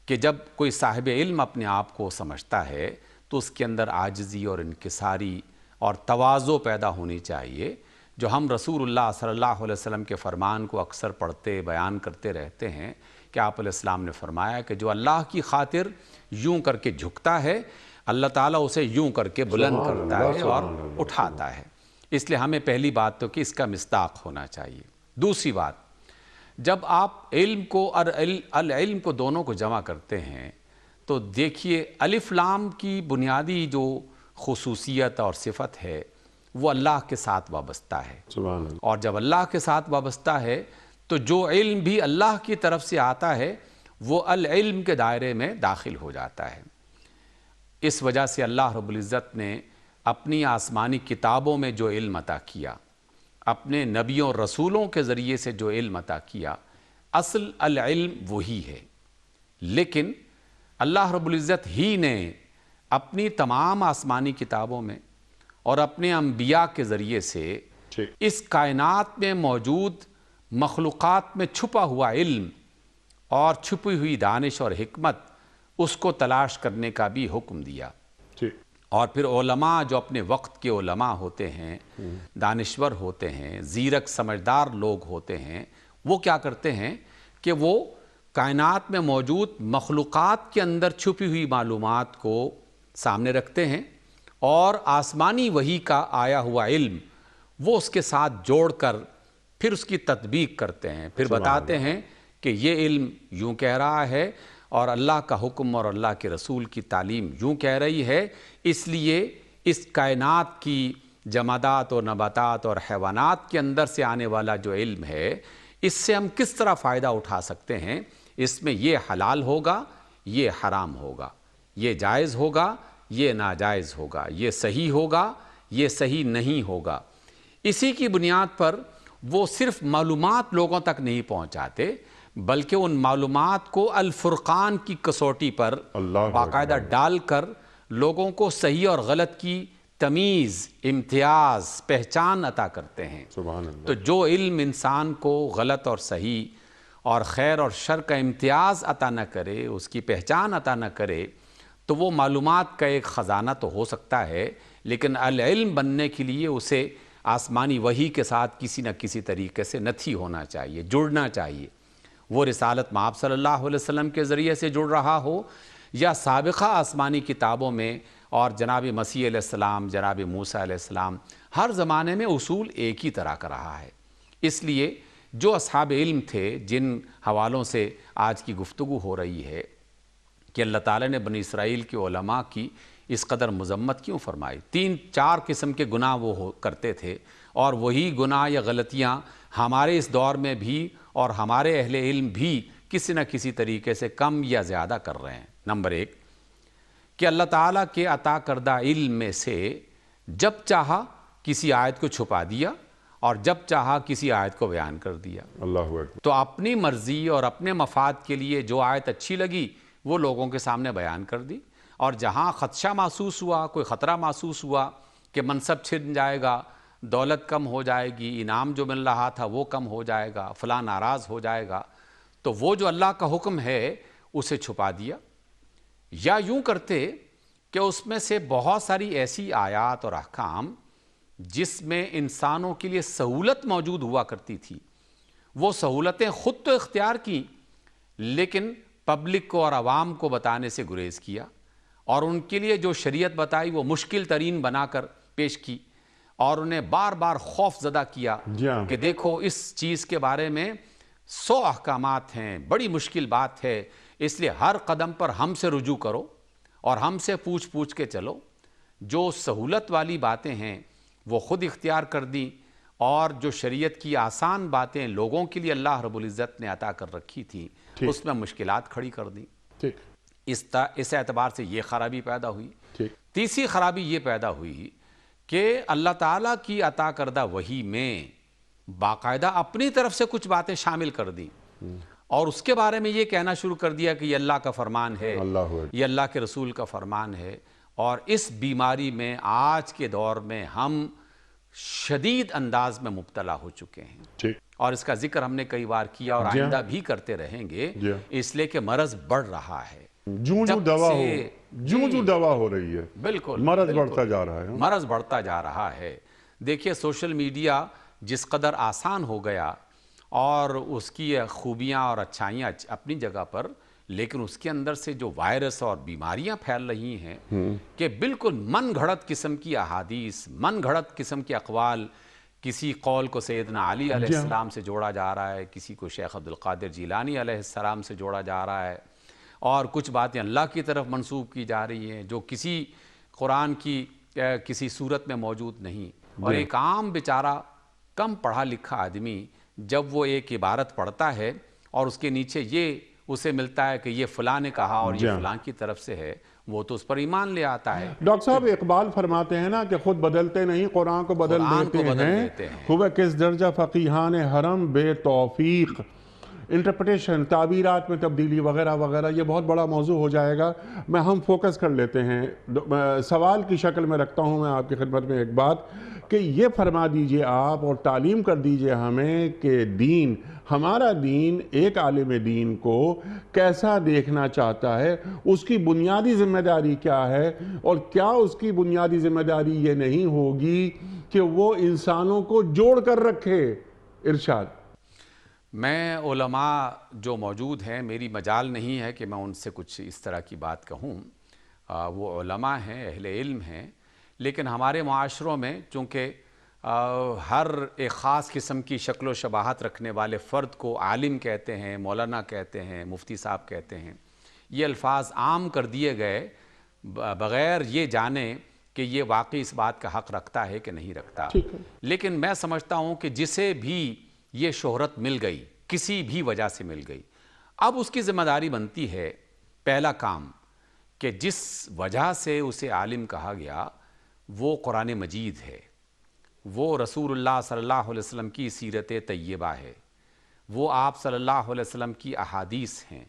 کہ جب کوئی صاحب علم اپنے آپ کو سمجھتا ہے تو اس کے اندر عاجزی اور انکساری اور تواضع پیدا ہونی چاہیے، جو ہم رسول اللہ صلی اللہ علیہ وسلم کے فرمان کو اکثر پڑھتے بیان کرتے رہتے ہیں کہ آپ علیہ السلام نے فرمایا کہ جو اللہ کی خاطر یوں کر کے جھکتا ہے، اللہ تعالیٰ اسے یوں کر کے بلند کرتا ہے اور اٹھاتا ہے۔ اس لیے ہمیں پہلی بات تو کہ اس کا مصداق ہونا چاہیے۔ دوسری بات، جب آپ علم کو اور العلم کو دونوں کو جمع کرتے ہیں تو دیکھیے الف لام کی بنیادی جو خصوصیت اور صفت ہے وہ اللہ کے ساتھ وابستہ ہے، سبحان اللہ۔ اور جب اللہ کے ساتھ وابستہ ہے تو جو علم بھی اللہ کی طرف سے آتا ہے وہ العلم کے دائرے میں داخل ہو جاتا ہے۔ اس وجہ سے اللہ رب العزت نے اپنی آسمانی کتابوں میں جو علم عطا کیا، اپنے نبیوں اور رسولوں کے ذریعے سے جو علم عطا کیا، اصل العلم وہی ہے، لیکن اللہ رب العزت ہی نے اپنی تمام آسمانی کتابوں میں اور اپنے انبیاء کے ذریعے سے اس کائنات میں موجود مخلوقات میں چھپا ہوا علم اور چھپی ہوئی دانش اور حکمت اس کو تلاش کرنے کا بھی حکم دیا۔ اور پھر علماء جو اپنے وقت کے علماء ہوتے ہیں، دانشور ہوتے ہیں، زیرک سمجھدار لوگ ہوتے ہیں، وہ کیا کرتے ہیں کہ وہ کائنات میں موجود مخلوقات کے اندر چھپی ہوئی معلومات کو سامنے رکھتے ہیں اور آسمانی وحی کا آیا ہوا علم وہ اس کے ساتھ جوڑ کر پھر اس کی تطبیق کرتے ہیں، پھر بتاتے ہیں کہ یہ علم یوں کہہ رہا ہے اور اللہ کا حکم اور اللہ کے رسول کی تعلیم یوں کہہ رہی ہے، اس لیے اس کائنات کی جمادات اور نباتات اور حیوانات کے اندر سے آنے والا جو علم ہے اس سے ہم کس طرح فائدہ اٹھا سکتے ہیں، اس میں یہ حلال ہوگا، یہ حرام ہوگا، یہ جائز ہوگا، یہ ناجائز ہوگا، یہ صحیح ہوگا، یہ صحیح نہیں ہوگا۔ اسی کی بنیاد پر وہ صرف معلومات لوگوں تک نہیں پہنچاتے بلکہ ان معلومات کو الفرقان کی کسوٹی پر باقاعدہ ڈال کر لوگوں کو صحیح اور غلط کی تمیز، امتیاز، پہچان عطا کرتے ہیں۔ سبحان اللہ۔ تو جو علم انسان کو غلط اور صحیح اور خیر اور شر کا امتیاز عطا نہ کرے، اس کی پہچان عطا نہ کرے، تو وہ معلومات کا ایک خزانہ تو ہو سکتا ہے لیکن العلم بننے کے لیے اسے آسمانی وحی کے ساتھ کسی نہ کسی طریقے سے نتھی ہونا چاہیے، جڑنا چاہیے۔ وہ رسالت مآب صلی اللہ علیہ وسلم کے ذریعے سے جڑ رہا ہو یا سابقہ آسمانی کتابوں میں، اور جناب مسیح علیہ السلام، جناب موسیٰ علیہ السلام، ہر زمانے میں اصول ایک ہی طرح کا رہا ہے۔ اس لیے جو اصحاب علم تھے جن حوالوں سے آج کی گفتگو ہو رہی ہے کہ اللہ تعالیٰ نے بنی اسرائیل کے علماء کی اس قدر مذمت کیوں فرمائی، 3-4 قسم کے گناہ وہ کرتے تھے، اور وہی گناہ یا غلطیاں ہمارے اس دور میں بھی اور ہمارے اہل علم بھی کسی نہ کسی طریقے سے کم یا زیادہ کر رہے ہیں۔ نمبر 1 کہ اللہ تعالیٰ کے عطا کردہ علم میں سے جب چاہا کسی آیت کو چھپا دیا اور جب چاہا کسی آیت کو بیان کر دیا۔ اللہ اکبر۔ تو اپنی مرضی اور اپنے مفاد کے لیے جو آیت اچھی لگی وہ لوگوں کے سامنے بیان کر دی، اور جہاں خدشہ محسوس ہوا، کوئی خطرہ محسوس ہوا کہ منصب چھن جائے گا، دولت کم ہو جائے گی، انعام جو مل رہا تھا وہ کم ہو جائے گا، فلاں ناراض ہو جائے گا، تو وہ جو اللہ کا حکم ہے اسے چھپا دیا۔ یا یوں کرتے کہ اس میں سے بہت ساری ایسی آیات اور احکام جس میں انسانوں کے لیے سہولت موجود ہوا کرتی تھی، وہ سہولتیں خود تو اختیار کی لیکن پبلک کو اور عوام کو بتانے سے گریز کیا، اور ان کے لیے جو شریعت بتائی وہ مشکل ترین بنا کر پیش کی، اور انہیں بار بار خوف زدہ کیا کہ دیکھو اس چیز کے بارے میں 100 احکامات ہیں، بڑی مشکل بات ہے، اس لیے ہر قدم پر ہم سے رجوع کرو اور ہم سے پوچھ کے چلو۔ جو سہولت والی باتیں ہیں وہ خود اختیار کر دیں، اور جو شریعت کی آسان باتیں لوگوں کے لیے اللہ رب العزت نے عطا کر رکھی تھیں اس میں مشکلات کھڑی کر دیں۔ اس اعتبار سے یہ خرابی پیدا ہوئی۔ تیسری خرابی یہ پیدا ہوئی کہ اللہ تعالیٰ کی عطا کردہ وحی میں باقاعدہ اپنی طرف سے کچھ باتیں شامل کر دیں، اور اس کے بارے میں یہ کہنا شروع کر دیا کہ یہ اللہ کا فرمان ہے، یہ اللہ کے رسول کا فرمان ہے، اور اس بیماری میں آج کے دور میں ہم شدید انداز میں مبتلا ہو چکے ہیں، ٹھیک، اور اس کا ذکر ہم نے کئی بار کیا اور جی ہاں، آئندہ بھی کرتے رہیں گے، جی ہاں، اس لیے کہ مرض بڑھ رہا ہے جوں جب دوا ہو، سے جوں دوا ہو رہی ہے، بالکل مرض بالکل بڑھتا جا رہا ہے۔ مرض بڑھتا جا رہا ہے۔ دیکھیے سوشل میڈیا جس قدر آسان ہو گیا اور اس کی خوبیاں اور اچھائیاں اپنی جگہ پر، لیکن اس کے اندر سے جو وائرس اور بیماریاں پھیل رہی ہیں کہ بالکل من گھڑت قسم کی احادیث، من گھڑت قسم کے اقوال، کسی قول کو سیدنا علی علیہ جی ہاں، السلام سے جوڑا جا رہا ہے، کسی کو شیخ عبدالقادر جیلانی علیہ السلام سے جوڑا جا رہا ہے، اور کچھ باتیں اللہ کی طرف منسوب کی جا رہی ہیں جو کسی قرآن کی کسی صورت میں موجود نہیں۔ اور ایک عام بیچارہ کم پڑھا لکھا آدمی جب وہ ایک عبارت پڑھتا ہے اور اس کے نیچے یہ اسے ملتا ہے کہ یہ فلاں نے کہا اور جی یہ ہاں، فلاں کی طرف سے ہے، وہ تو اس پر ایمان لے آتا ہے۔ ڈاکٹر صاحب اقبال فرماتے ہیں نا کہ خود بدلتے نہیں، قرآن کو بدل قرآن کو دیتے بدل ہیں، دیتے ہیں۔ ہوئے کس درجہ فقیہان حرم بے توفیق۔ انٹرپریٹیشن، تعبیرات میں تبدیلی وغیرہ وغیرہ، یہ بہت بڑا موضوع ہو جائے گا، ہم فوکس کر لیتے ہیں۔ سوال کی شکل میں رکھتا ہوں میں آپ کی خدمت میں ایک بات کہ یہ فرما دیجئے آپ اور تعلیم کر دیجئے ہمیں کہ دین، ہمارا دین ایک عالم دین کو کیسا دیکھنا چاہتا ہے، اس کی بنیادی ذمہ داری کیا ہے، اور کیا اس کی بنیادی ذمہ داری یہ نہیں ہوگی کہ وہ انسانوں کو جوڑ کر رکھے؟ ارشاد۔ میں علماء جو موجود ہیں، میری مجال نہیں ہے کہ میں ان سے کچھ اس طرح کی بات کہوں، وہ علماء ہیں، اہل علم ہیں، لیکن ہمارے معاشروں میں چونکہ ہر ایک خاص قسم کی شکل و شباہت رکھنے والے فرد کو عالم کہتے ہیں، مولانا کہتے ہیں، مفتی صاحب کہتے ہیں، یہ الفاظ عام کر دیے گئے بغیر یہ جانے کہ یہ واقعی اس بات کا حق رکھتا ہے کہ نہیں رکھتا۔ ٹھیک ہے، لیکن میں سمجھتا ہوں کہ جسے بھی یہ شہرت مل گئی، کسی بھی وجہ سے مل گئی، اب اس کی ذمہ داری بنتی ہے، پہلا کام کہ جس وجہ سے اسے عالم کہا گیا وہ قرآن مجید ہے، وہ رسول اللہ صلی اللہ علیہ وسلم کی سیرت طیبہ ہے، وہ آپ صلی اللہ علیہ وسلم کی احادیث ہیں۔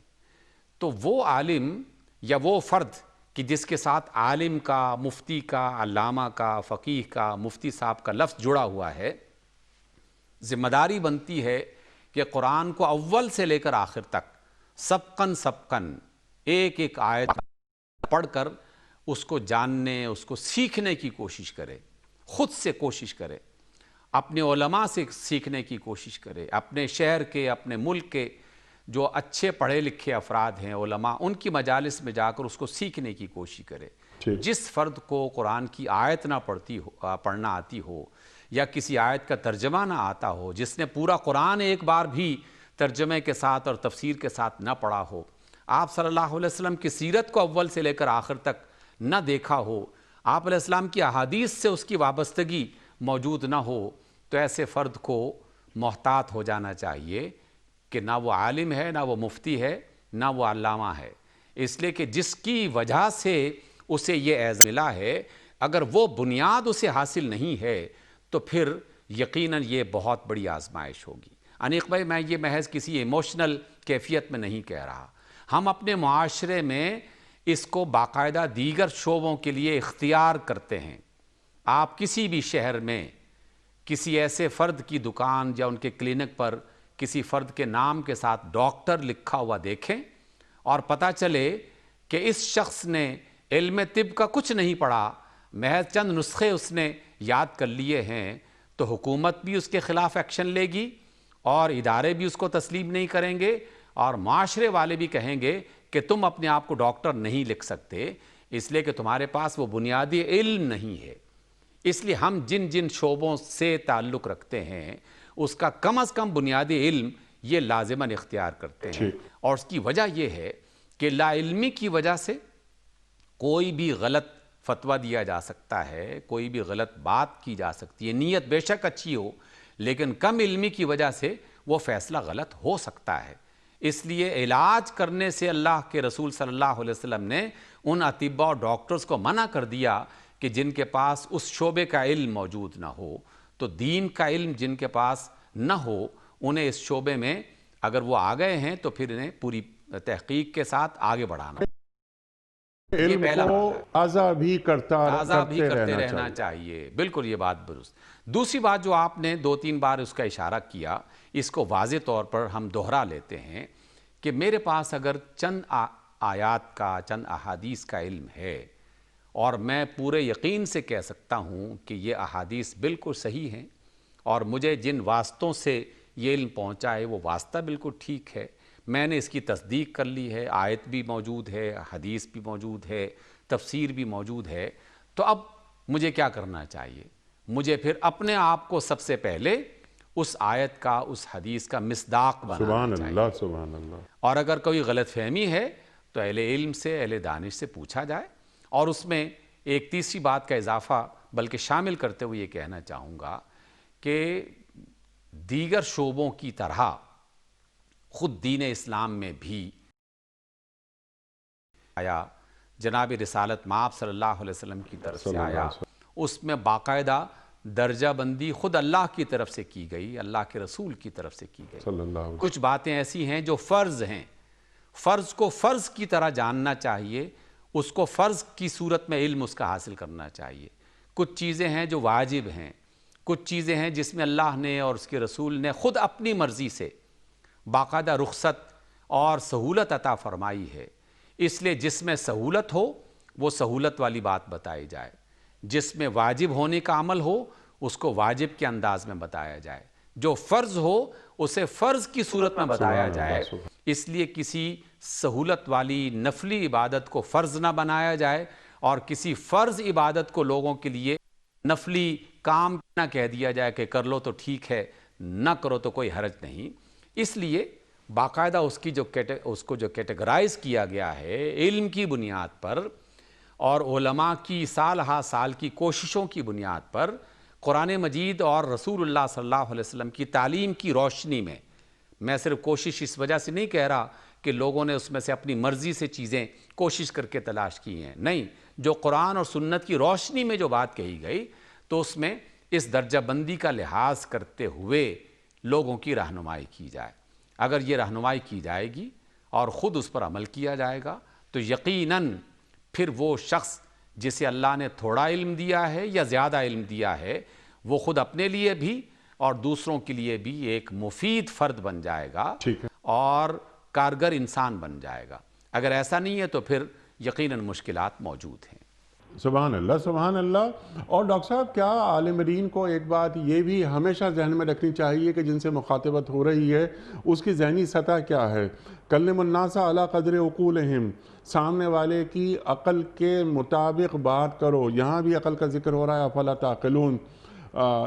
تو وہ عالم یا وہ فرد کہ جس کے ساتھ عالم کا، مفتی کا، علامہ کا، فقیہ کا، مفتی صاحب کا لفظ جڑا ہوا ہے، ذمہ داری بنتی ہے کہ قرآن کو اول سے لے کر آخر تک سبقاً ایک ایک آیت پڑھ کر اس کو جاننے، اس کو سیکھنے کی کوشش کرے، خود سے کوشش کرے، اپنے علماء سے سیکھنے کی کوشش کرے، اپنے شہر کے، اپنے ملک کے جو اچھے پڑھے لکھے افراد ہیں، علماء، ان کی مجالس میں جا کر اس کو سیکھنے کی کوشش کرے۔ جس فرد کو قرآن کی آیت نہ پڑھنا آتی ہو یا کسی آیت کا ترجمہ نہ آتا ہو، جس نے پورا قرآن ایک بار بھی ترجمے کے ساتھ اور تفسیر کے ساتھ نہ پڑھا ہو، آپ صلی اللہ علیہ وسلم کی سیرت کو اول سے لے کر آخر تک نہ دیکھا ہو، آپ علیہ السلام کی احادیث سے اس کی وابستگی موجود نہ ہو، تو ایسے فرد کو محتاط ہو جانا چاہیے کہ نہ وہ عالم ہے، نہ وہ مفتی ہے، نہ وہ علامہ ہے۔ اس لیے کہ جس کی وجہ سے اسے یہ اعزاز ملا ہے، اگر وہ بنیاد اسے حاصل نہیں ہے تو پھر یقیناً یہ بہت بڑی آزمائش ہوگی۔ انیق بھائی، میں یہ محض کسی ایموشنل کیفیت میں نہیں کہہ رہا، ہم اپنے معاشرے میں اس کو باقاعدہ دیگر شعبوں کے لیے اختیار کرتے ہیں۔ آپ کسی بھی شہر میں کسی ایسے فرد کی دکان یا ان کے کلینک پر کسی فرد کے نام کے ساتھ ڈاکٹر لکھا ہوا دیکھیں اور پتہ چلے کہ اس شخص نے علم طب کا کچھ نہیں پڑھا، محض چند نسخے اس نے یاد کر لیے ہیں، تو حکومت بھی اس کے خلاف ایکشن لے گی اور ادارے بھی اس کو تسلیم نہیں کریں گے اور معاشرے والے بھی کہیں گے کہ تم اپنے آپ کو ڈاکٹر نہیں لکھ سکتے، اس لیے کہ تمہارے پاس وہ بنیادی علم نہیں ہے۔ اس لیے ہم جن جن شعبوں سے تعلق رکھتے ہیں اس کا کم از کم بنیادی علم یہ لازماً اختیار کرتے ہیں، اور اس کی وجہ یہ ہے کہ لا علمی کی وجہ سے کوئی بھی غلط فتویٰ دیا جا سکتا ہے، کوئی بھی غلط بات کی جا سکتی ہے، نیت بے شک اچھی ہو لیکن کم علمی کی وجہ سے وہ فیصلہ غلط ہو سکتا ہے۔ اس لیے علاج کرنے سے اللہ کے رسول صلی اللہ علیہ وسلم نے ان اطباء اور ڈاکٹرز کو منع کر دیا کہ جن کے پاس اس شعبے کا علم موجود نہ ہو، تو دین کا علم جن کے پاس نہ ہو انہیں اس شعبے میں اگر وہ آ گئے ہیں تو پھر انہیں پوری تحقیق کے ساتھ آگے بڑھانا یہ علم پہلا کو معاملہ ہے۔ تازہ بھی تازہ بھی کرتے کرتے رہنا رہنا چاہیے۔ چاہیے، بالکل یہ بات درست۔ دوسری بات جو آپ نے 2-3 بار اس کا اشارہ کیا، اس کو واضح طور پر ہم دوہرا لیتے ہیں کہ میرے پاس اگر چند آیات کا، چند احادیث کا علم ہے اور میں پورے یقین سے کہہ سکتا ہوں کہ یہ احادیث بالکل صحیح ہیں اور مجھے جن واسطوں سے یہ علم پہنچا ہے وہ واسطہ بالکل ٹھیک ہے، میں نے اس کی تصدیق کر لی ہے، آیت بھی موجود ہے، حدیث بھی موجود ہے، تفسیر بھی موجود ہے، تو اب مجھے کیا کرنا چاہیے؟ مجھے پھر اپنے آپ کو سب سے پہلے اس آیت کا، اس حدیث کا مصداق بنانا سبحان چاہیے، اللہ، سبحان اللہ۔ اور اگر کوئی غلط فہمی ہے تو اہل علم سے، اہل دانش سے پوچھا جائے۔ اور اس میں ایک تیسری بات کا اضافہ بلکہ شامل کرتے ہوئے یہ کہنا چاہوں گا کہ دیگر شعبوں کی طرح خود دین اسلام میں بھی آیا، جناب رسالت مآب صلی اللہ علیہ وسلم کی طرف سے صلی اللہ آیا، علیہ وسلم۔ اس میں باقاعدہ درجہ بندی خود اللہ کی طرف سے کی گئی، اللہ کے رسول کی طرف سے کی گئی۔ صلی اللہ علیہ وسلم۔ کچھ باتیں ایسی ہیں جو فرض ہیں، فرض کو فرض کی طرح جاننا چاہیے، اس کو فرض کی صورت میں علم اس کا حاصل کرنا چاہیے۔ کچھ چیزیں ہیں جو واجب ہیں، کچھ چیزیں ہیں جس میں اللہ نے اور اس کے رسول نے خود اپنی مرضی سے باقاعدہ رخصت اور سہولت عطا فرمائی ہے، اس لیے جس میں سہولت ہو وہ سہولت والی بات بتائی جائے، جس میں واجب ہونے کا عمل ہو اس کو واجب کے انداز میں بتایا جائے، جو فرض ہو اسے فرض کی صورت میں بتایا جائے۔ اس لیے کسی سہولت والی نفلی عبادت کو فرض نہ بنایا جائے اور کسی فرض عبادت کو لوگوں کے لیے نفلی کام نہ کہہ دیا جائے کہ کر لو تو ٹھیک ہے، نہ کرو تو کوئی حرج نہیں۔ اس لیے باقاعدہ اس کو جو کیٹیگرائز کیا گیا ہے علم کی بنیاد پر اور علماء کی سال ہا سال کی کوششوں کی بنیاد پر، قرآن مجید اور رسول اللہ صلی اللہ علیہ وسلم کی تعلیم کی روشنی میں صرف کوشش اس وجہ سے نہیں کہہ رہا کہ لوگوں نے اس میں سے اپنی مرضی سے چیزیں کوشش کر کے تلاش کی ہیں، نہیں، جو قرآن اور سنت کی روشنی میں جو بات کہی گئی تو اس میں اس درجہ بندی کا لحاظ کرتے ہوئے لوگوں کی رہنمائی کی جائے۔ اگر یہ رہنمائی کی جائے گی اور خود اس پر عمل کیا جائے گا تو یقیناً پھر وہ شخص جسے اللہ نے تھوڑا علم دیا ہے یا زیادہ علم دیا ہے، وہ خود اپنے لیے بھی اور دوسروں کے لیے بھی ایک مفید فرد بن جائے گا ٹھیک ہے۔ اور کارگر انسان بن جائے گا۔ اگر ایسا نہیں ہے تو پھر یقیناً مشکلات موجود ہیں۔ سبحان اللہ، سبحان اللہ۔ اور ڈاکٹر صاحب، کیا عالم دین کو ایک بات یہ بھی ہمیشہ ذہن میں رکھنی چاہیے کہ جن سے مخاطبت ہو رہی ہے اس کی ذہنی سطح کیا ہے؟ کلم الناس علی قدر عقولہم، سامنے والے کی عقل کے مطابق بات کرو۔ یہاں بھی عقل کا ذکر ہو رہا ہے، افلا تعقلون،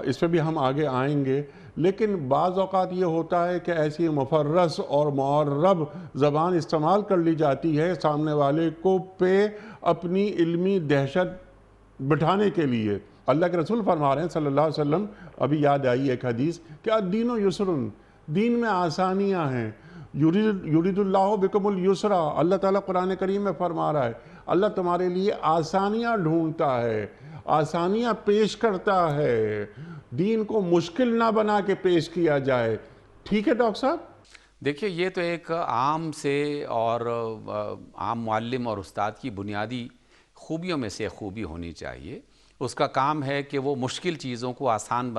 اس پہ بھی ہم آگے آئیں گے۔ لیکن بعض اوقات یہ ہوتا ہے کہ ایسی مفرس اور معرب زبان استعمال کر لی جاتی ہے سامنے والے کو پہ اپنی علمی دہشت بٹھانے کے لیے۔ اللہ کے رسول فرما رہے ہیں صلی اللہ علیہ وسلم، ابھی یاد آئی ایک حدیث کہ الدین یسرن، دین میں آسانیاں ہیں، یرید اللہ بکم اليسرا، اللہ تعالیٰ قرآن کریم میں فرما رہا ہے اللہ تمہارے لیے آسانیاں ڈھونڈتا ہے، آسانیاں پیش کرتا ہے، دین کو مشکل نہ بنا کے پیش کیا جائے۔ ٹھیک ہے ڈاکٹر صاحب؟ دیکھیے، یہ تو ایک عام سے اور عام معلم اور استاد کی بنیادی خوبیوں میں سے ایک خوبی ہونی چاہیے۔ اس کا کام ہے کہ وہ مشکل چیزوں کو آسان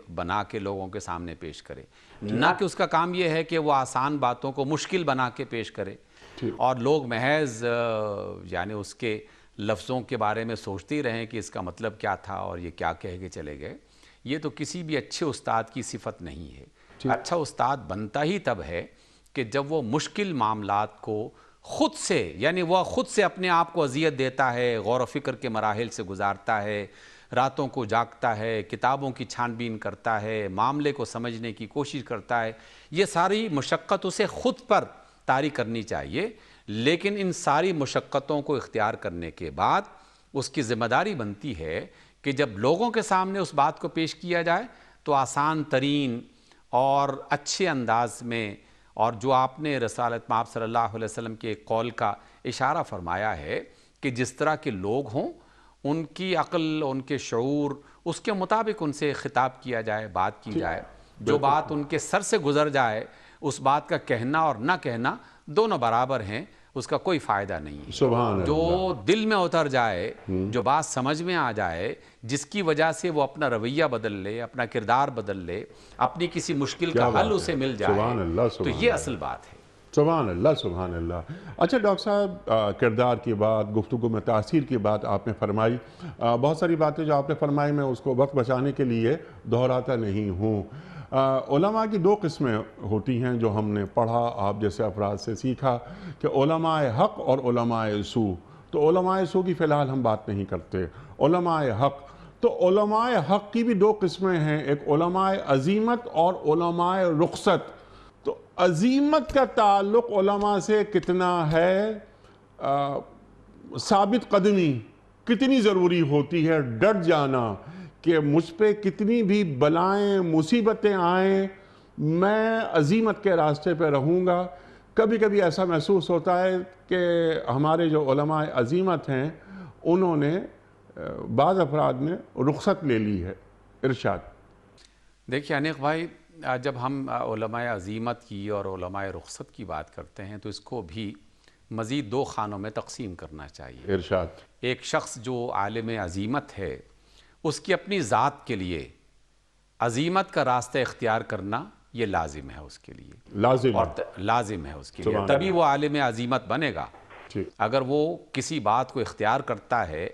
بنا کے لوگوں کے سامنے پیش کرے، نہ کہ اس کا کام یہ ہے کہ وہ آسان باتوں کو مشکل بنا کے پیش کرے اور لوگ محض یعنی اس کے لفظوں کے بارے میں سوچتے ہی رہیں کہ اس کا مطلب کیا تھا اور یہ کیا کہہ کے چلے گئے۔ یہ تو کسی بھی اچھے استاد کی صفت نہیں ہے۔ اچھا استاد بنتا ہی تب ہے کہ جب وہ مشکل معاملات کو خود سے، یعنی وہ خود سے اپنے آپ کو اذیت دیتا ہے، غور و فکر کے مراحل سے گزارتا ہے، راتوں کو جاگتا ہے، کتابوں کی چھان بین کرتا ہے، معاملے کو سمجھنے کی کوشش کرتا ہے۔ یہ ساری مشقت اسے خود پر طاری کرنی چاہیے، لیکن ان ساری مشقتوں کو اختیار کرنے کے بعد اس کی ذمہ داری بنتی ہے کہ جب لوگوں کے سامنے اس بات کو پیش کیا جائے تو آسان ترین اور اچھے انداز میں، اور جو آپ نے رسالت مآب صلی اللہ علیہ وسلم کے ایک قول کا اشارہ فرمایا ہے کہ جس طرح کے لوگ ہوں ان کی عقل، ان کے شعور، اس کے مطابق ان سے خطاب کیا جائے، بات کی جائے۔ جو بات ان کے سر سے گزر جائے اس بات کا کہنا اور نہ کہنا دونوں برابر ہیں، اس کا کوئی فائدہ نہیں ہے۔ سبحان جو اللہ۔ دل میں اتر جائے، جو بات سمجھ میں آ جائے، جس کی وجہ سے وہ اپنا رویہ بدل لے، اپنا کردار بدل لے، اپنی کسی مشکل کا حل اسے مل سبحان اللہ، جائے، تو سبحان یہ اللہ۔ اصل بات ہے۔ سبحان اللہ، سبحان اللہ۔ اچھا ڈاکٹر صاحب، کردار کی بات، گفتگو میں تاثیر کی بات آپ نے فرمائی۔ بہت ساری باتیں جو آپ نے فرمائی میں اس کو وقت بچانے کے لیے دہراتا نہیں ہوں۔ علماء کی دو قسمیں ہوتی ہیں جو ہم نے پڑھا، آپ جیسے افراد سے سیکھا، کہ علماء حق اور علماء سو۔ تو علماء سو کی فی الحال ہم بات نہیں کرتے، علماء حق۔ تو علماء حق کی بھی دو قسمیں ہیں، ایک علماء عزیمت اور علماء رخصت۔ تو عزیمت کا تعلق علماء سے کتنا ہے؟ ثابت قدمی کتنی ضروری ہوتی ہے، ڈٹ جانا کہ مجھ پہ کتنی بھی بلائیں مصیبتیں آئیں، میں عزیمت کے راستے پہ رہوں گا۔ کبھی کبھی ایسا محسوس ہوتا ہے کہ ہمارے جو علماء عزیمت ہیں انہوں نے بعض افراد نے رخصت لے لی ہے۔ ارشاد۔ دیکھیے انیق بھائی، جب ہم علماء عزیمت کی اور علماء رخصت کی بات کرتے ہیں تو اس کو بھی مزید دو خانوں میں تقسیم کرنا چاہیے۔ ارشاد۔ ایک شخص جو عالم عزیمت ہے، اس کی اپنی ذات کے لیے عزیمت کا راستہ اختیار کرنا یہ لازم ہے اس کے لیے، لازم اور لازم ہے اس کے لیے، سبحان تبھی وہ عالم عزیمت بنے گا۔ ٹھیک۔ اگر وہ کسی بات کو اختیار کرتا ہے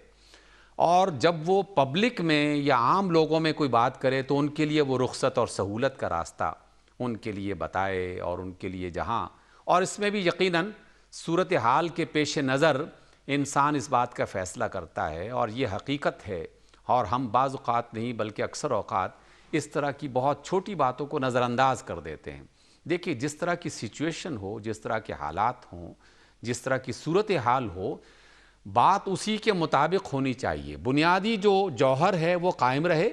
اور جب وہ پبلک میں یا عام لوگوں میں کوئی بات کرے تو ان کے لیے وہ رخصت اور سہولت کا راستہ ان کے لیے بتائے، اور ان کے لیے جہاں، اور اس میں بھی یقیناً صورتحال کے پیش نظر انسان اس بات کا فیصلہ کرتا ہے، اور یہ حقیقت ہے۔ اور ہم بعض اوقات نہیں بلکہ اکثر اوقات اس طرح کی بہت چھوٹی باتوں کو نظر انداز کر دیتے ہیں۔ دیکھیے، جس طرح کی سچویشن ہو، جس طرح کے حالات ہوں، جس طرح کی صورتحال ہو، بات اسی کے مطابق ہونی چاہیے۔ بنیادی جو جوہر ہے وہ قائم رہے،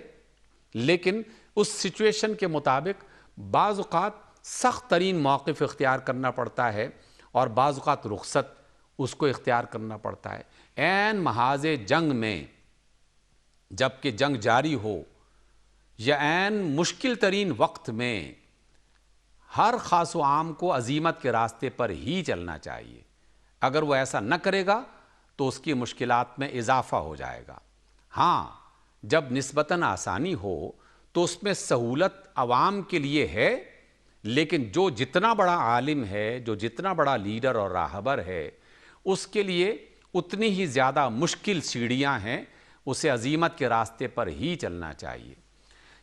لیکن اس سچویشن کے مطابق بعض اوقات سخت ترین موقف اختیار کرنا پڑتا ہے، اور بعض اوقات رخصت اس کو اختیار کرنا پڑتا ہے۔ عین محاذ جنگ میں، جب کہ جنگ جاری ہو، یا عین مشکل ترین وقت میں، ہر خاص و عام کو عزیمت کے راستے پر ہی چلنا چاہیے۔ اگر وہ ایسا نہ کرے گا تو اس کی مشکلات میں اضافہ ہو جائے گا۔ ہاں، جب نسبتاً آسانی ہو تو اس میں سہولت عوام کے لیے ہے، لیکن جو جتنا بڑا عالم ہے، جو جتنا بڑا لیڈر اور راہبر ہے، اس کے لیے اتنی ہی زیادہ مشکل سیڑھیاں ہیں، اسے عزیمت کے راستے پر ہی چلنا چاہیے۔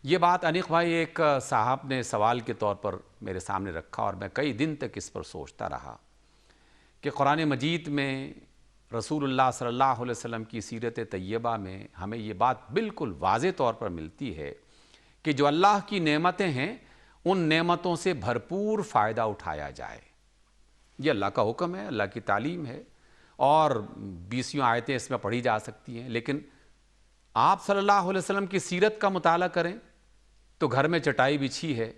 یہ بات انیق بھائی ایک صاحب نے سوال کے طور پر میرے سامنے رکھا، اور میں کئی دن تک اس پر سوچتا رہا کہ قرآن مجید میں رسول اللہ صلی اللہ علیہ وسلم کی سیرت طیبہ میں ہمیں یہ بات بالکل واضح طور پر ملتی ہے کہ جو اللہ کی نعمتیں ہیں ان نعمتوں سے بھرپور فائدہ اٹھایا جائے۔ یہ اللہ کا حکم ہے، اللہ کی تعلیم ہے، اور 20 آیتیں اس میں پڑھی جا سکتی ہیں، لیکن آپ صلی اللہ علیہ وسلم کی سیرت کا مطالعہ کریں تو گھر میں چٹائی بچھی ہے،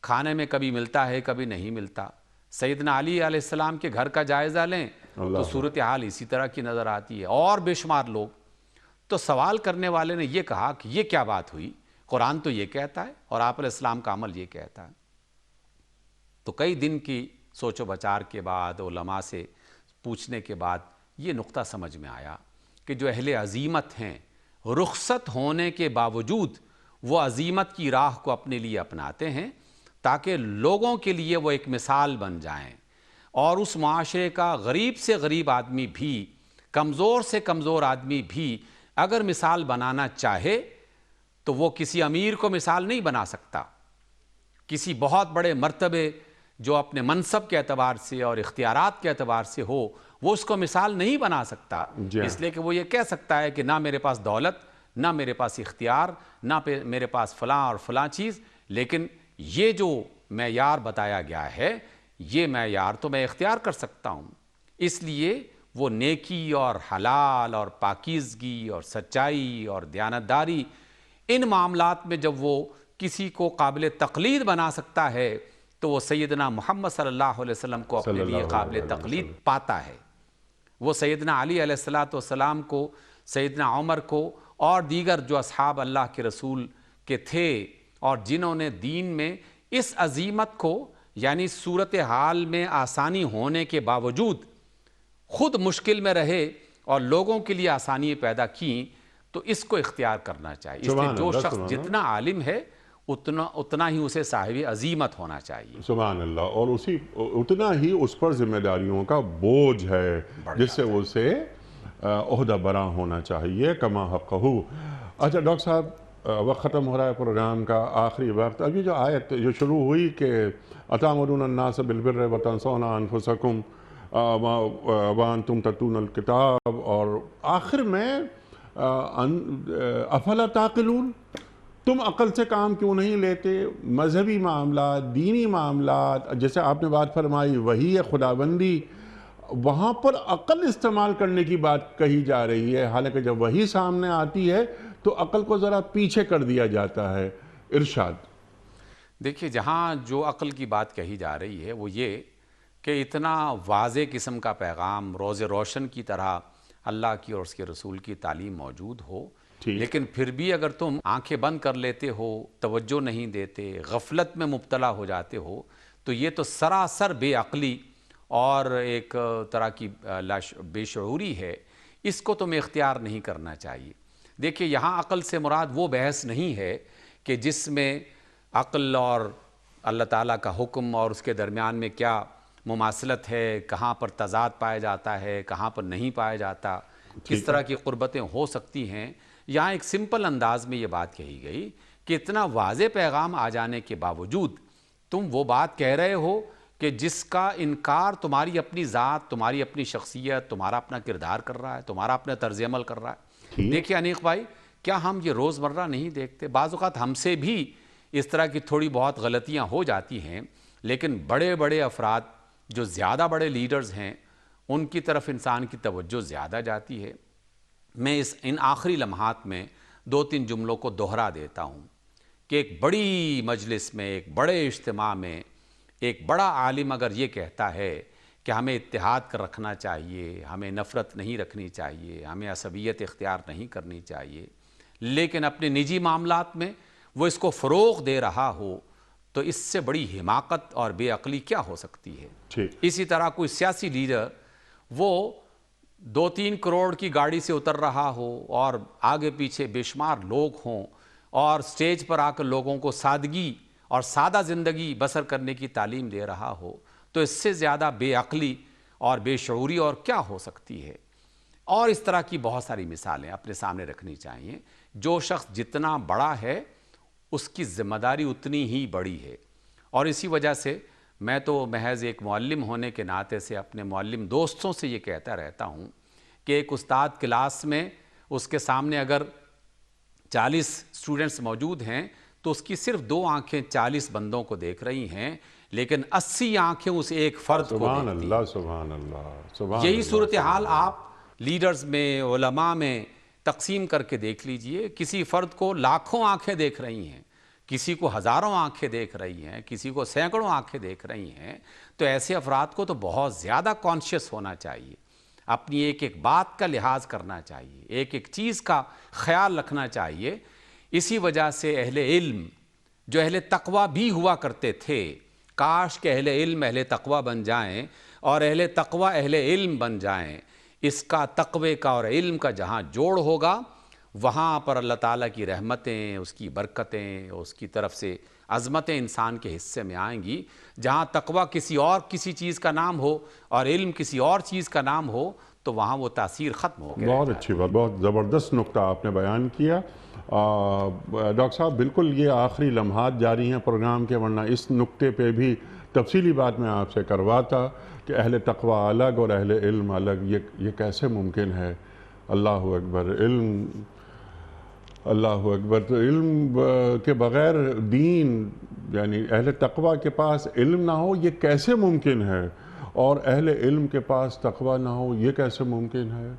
کھانے میں کبھی ملتا ہے کبھی نہیں ملتا۔ سیدنا علی علیہ السلام کے گھر کا جائزہ لیں تو صورتحال اسی طرح کی نظر آتی ہے، اور بے شمار لوگ۔ تو سوال کرنے والے نے یہ کہا کہ یہ کیا بات ہوئی، قرآن تو یہ کہتا ہے اور آپ علیہ السلام کا عمل یہ کہتا ہے۔ تو کئی دن کی سوچ و بچار کے بعد، علماء سے پوچھنے کے بعد یہ نقطہ سمجھ میں آیا کہ جو اہل عزیمت ہیں، رخصت ہونے کے باوجود وہ عزیمت کی راہ کو اپنے لیے اپناتے ہیں تاکہ لوگوں کے لیے وہ ایک مثال بن جائیں، اور اس معاشرے کا غریب سے غریب آدمی بھی، کمزور سے کمزور آدمی بھی اگر مثال بنانا چاہے تو وہ کسی امیر کو مثال نہیں بنا سکتا، کسی بہت بڑے مرتبے جو اپنے منصب کے اعتبار سے اور اختیارات کے اعتبار سے ہو، وہ اس کو مثال نہیں بنا سکتا، اس لیے کہ وہ یہ کہہ سکتا ہے کہ نہ میرے پاس دولت، نہ میرے پاس اختیار، نہ میرے پاس فلاں اور فلاں چیز، لیکن یہ جو معیار بتایا گیا ہے یہ معیار تو میں اختیار کر سکتا ہوں۔ اس لیے وہ نیکی اور حلال اور پاکیزگی اور سچائی اور دیانتداری، ان معاملات میں جب وہ کسی کو قابل تقلید بنا سکتا ہے تو وہ سیدنا محمد صلی اللہ علیہ وسلم کو اپنے لیے قابل تقلید پاتا ہے۔ وہ سیدنا علی علیہ السلام کو، سیدنا عمر کو، اور دیگر جو اصحاب اللہ کے رسول کے تھے اور جنہوں نے دین میں اس عزیمت کو، یعنی صورتحال میں آسانی ہونے کے باوجود خود مشکل میں رہے اور لوگوں کے لیے آسانی پیدا کی تو اس کو اختیار کرنا چاہیے. اس لیے جو شخص جتنا عالم ہے اتنا ہی اسے صاحب عزیمت ہونا چاہیے. سبحان اللہ. اور اتنا ہی اس پر ذمہ داریوں کا بوجھ ہے جس سے اسے عہدہ برا ہونا چاہیے کما حقہ. اچھا ڈاکٹر صاحب، وقت ختم ہو رہا ہے پروگرام کا، آخری وقت. ابھی جو آیت جو شروع ہوئی کہ اتامرون الناس بالبر وتنسون انفسکم وانتم تتلون الکتاب، اور آخر میں افلا تعقلون، تم عقل سے کام کیوں نہیں لیتے؟ مذہبی معاملات، دینی معاملات، جیسے آپ نے بات فرمائی وحی خداوندی، وہاں پر عقل استعمال کرنے کی بات کہی جا رہی ہے، حالانکہ جب وحی سامنے آتی ہے تو عقل کو ذرا پیچھے کر دیا جاتا ہے. ارشاد. دیکھیے، جہاں جو عقل کی بات کہی جا رہی ہے وہ یہ کہ اتنا واضح قسم کا پیغام روز روشن کی طرح اللہ کی اور اس کے رسول کی تعلیم موجود ہو، لیکن پھر بھی اگر تم آنکھیں بند کر لیتے ہو، توجہ نہیں دیتے، غفلت میں مبتلا ہو جاتے ہو، تو یہ تو سراسر بے عقلی اور ایک طرح کی بے شعوری ہے. اس کو تمہیں اختیار نہیں کرنا چاہیے. دیکھیے، یہاں عقل سے مراد وہ بحث نہیں ہے کہ جس میں عقل اور اللہ تعالیٰ کا حکم اور اس کے درمیان میں کیا مماثلت ہے، کہاں پر تضاد پایا جاتا ہے، کہاں پر نہیں پایا جاتا، کس طرح کی قربتیں ہو سکتی ہیں. یہاں ایک سمپل انداز میں یہ بات کہی گئی کہ اتنا واضح پیغام آ جانے کے باوجود تم وہ بات کہہ رہے ہو کہ جس کا انکار تمہاری اپنی ذات، تمہاری اپنی شخصیت، تمہارا اپنا کردار کر رہا ہے، تمہارا اپنا طرز عمل کر رہا ہے. دیکھیے انیق بھائی، کیا ہم یہ روزمرہ نہیں دیکھتے؟ بعض اوقات ہم سے بھی اس طرح کی تھوڑی بہت غلطیاں ہو جاتی ہیں، لیکن بڑے بڑے افراد جو زیادہ بڑے لیڈرز ہیں ان کی طرف انسان کی توجہ زیادہ جاتی ہے. میں ان آخری لمحات میں 2-3 جملوں کو دہرا دیتا ہوں کہ ایک بڑی مجلس میں، ایک بڑے اجتماع میں ایک بڑا عالم اگر یہ کہتا ہے کہ ہمیں اتحاد کر رکھنا چاہیے، ہمیں نفرت نہیں رکھنی چاہیے، ہمیں عصبیت اختیار نہیں کرنی چاہیے، لیکن اپنے نجی معاملات میں وہ اس کو فروغ دے رہا ہو، تو اس سے بڑی حماقت اور بے عقلی کیا ہو سکتی ہے؟ اسی طرح کوئی سیاسی لیڈر وہ 2-3 کروڑ کی گاڑی سے اتر رہا ہو اور آگے پیچھے بے شمار لوگ ہوں اور سٹیج پر آ کر لوگوں کو سادگی اور سادہ زندگی بسر کرنے کی تعلیم دے رہا ہو، تو اس سے زیادہ بے عقلی اور بے شعوری اور کیا ہو سکتی ہے؟ اور اس طرح کی بہت ساری مثالیں اپنے سامنے رکھنی چاہیے. جو شخص جتنا بڑا ہے اس کی ذمہ داری اتنی ہی بڑی ہے. اور اسی وجہ سے میں تو محض ایک معلم ہونے کے ناطے سے اپنے معلم دوستوں سے یہ کہتا رہتا ہوں کہ ایک استاد کلاس میں اس کے سامنے اگر 40 اسٹوڈنٹس موجود ہیں تو اس کی صرف 2 آنکھیں 40 بندوں کو دیکھ رہی ہیں، لیکن 80 آنکھیں اس ایک فرد کو دیکھتی ہیں. سبحان اللہ. یہی صورتحال آپ لیڈرز میں، علماء میں تقسیم کر کے دیکھ لیجئے. کسی فرد کو لاکھوں آنکھیں دیکھ رہی ہیں، کسی کو ہزاروں آنکھیں دیکھ رہی ہیں، کسی کو سینکڑوں آنکھیں دیکھ رہی ہیں. تو ایسے افراد کو تو بہت زیادہ کانشیس ہونا چاہیے، اپنی ایک ایک بات کا لحاظ کرنا چاہیے، ایک ایک چیز کا خیال رکھنا چاہیے. اسی وجہ سے اہل علم جو اہل تقوی بھی ہوا کرتے تھے، کاش کہ اہل علم اہل تقوی بن جائیں اور اہل تقوی اہل علم بن جائیں. اس کا تقوی کا اور علم کا جہاں جوڑ ہوگا وہاں پر اللہ تعالیٰ کی رحمتیں، اس کی برکتیں، اس کی طرف سے عظمتیں انسان کے حصے میں آئیں گی. جہاں تقوی کسی چیز کا نام ہو اور علم کسی اور چیز کا نام ہو تو وہاں وہ تاثیر ختم ہو گئی. بہت اچھی بات، بہت زبردست نقطہ آپ نے بیان کیا. ڈاکٹر صاحب بالکل یہ آخری لمحات جاری ہیں پروگرام کے، ورنہ اس نقطے پہ بھی تفصیلی بات میں آپ سے کرواتا کہ اہل تقوی الگ اور اہل علم الگ. یہ کیسے ممکن ہے؟ اللہ اکبر. اللہ اکبر. تو علم کے بغیر دین، یعنی اہل تقوی کے پاس علم نہ ہو یہ کیسے ممکن ہے؟ اور اہل علم کے پاس تقوی نہ ہو یہ کیسے ممکن ہے؟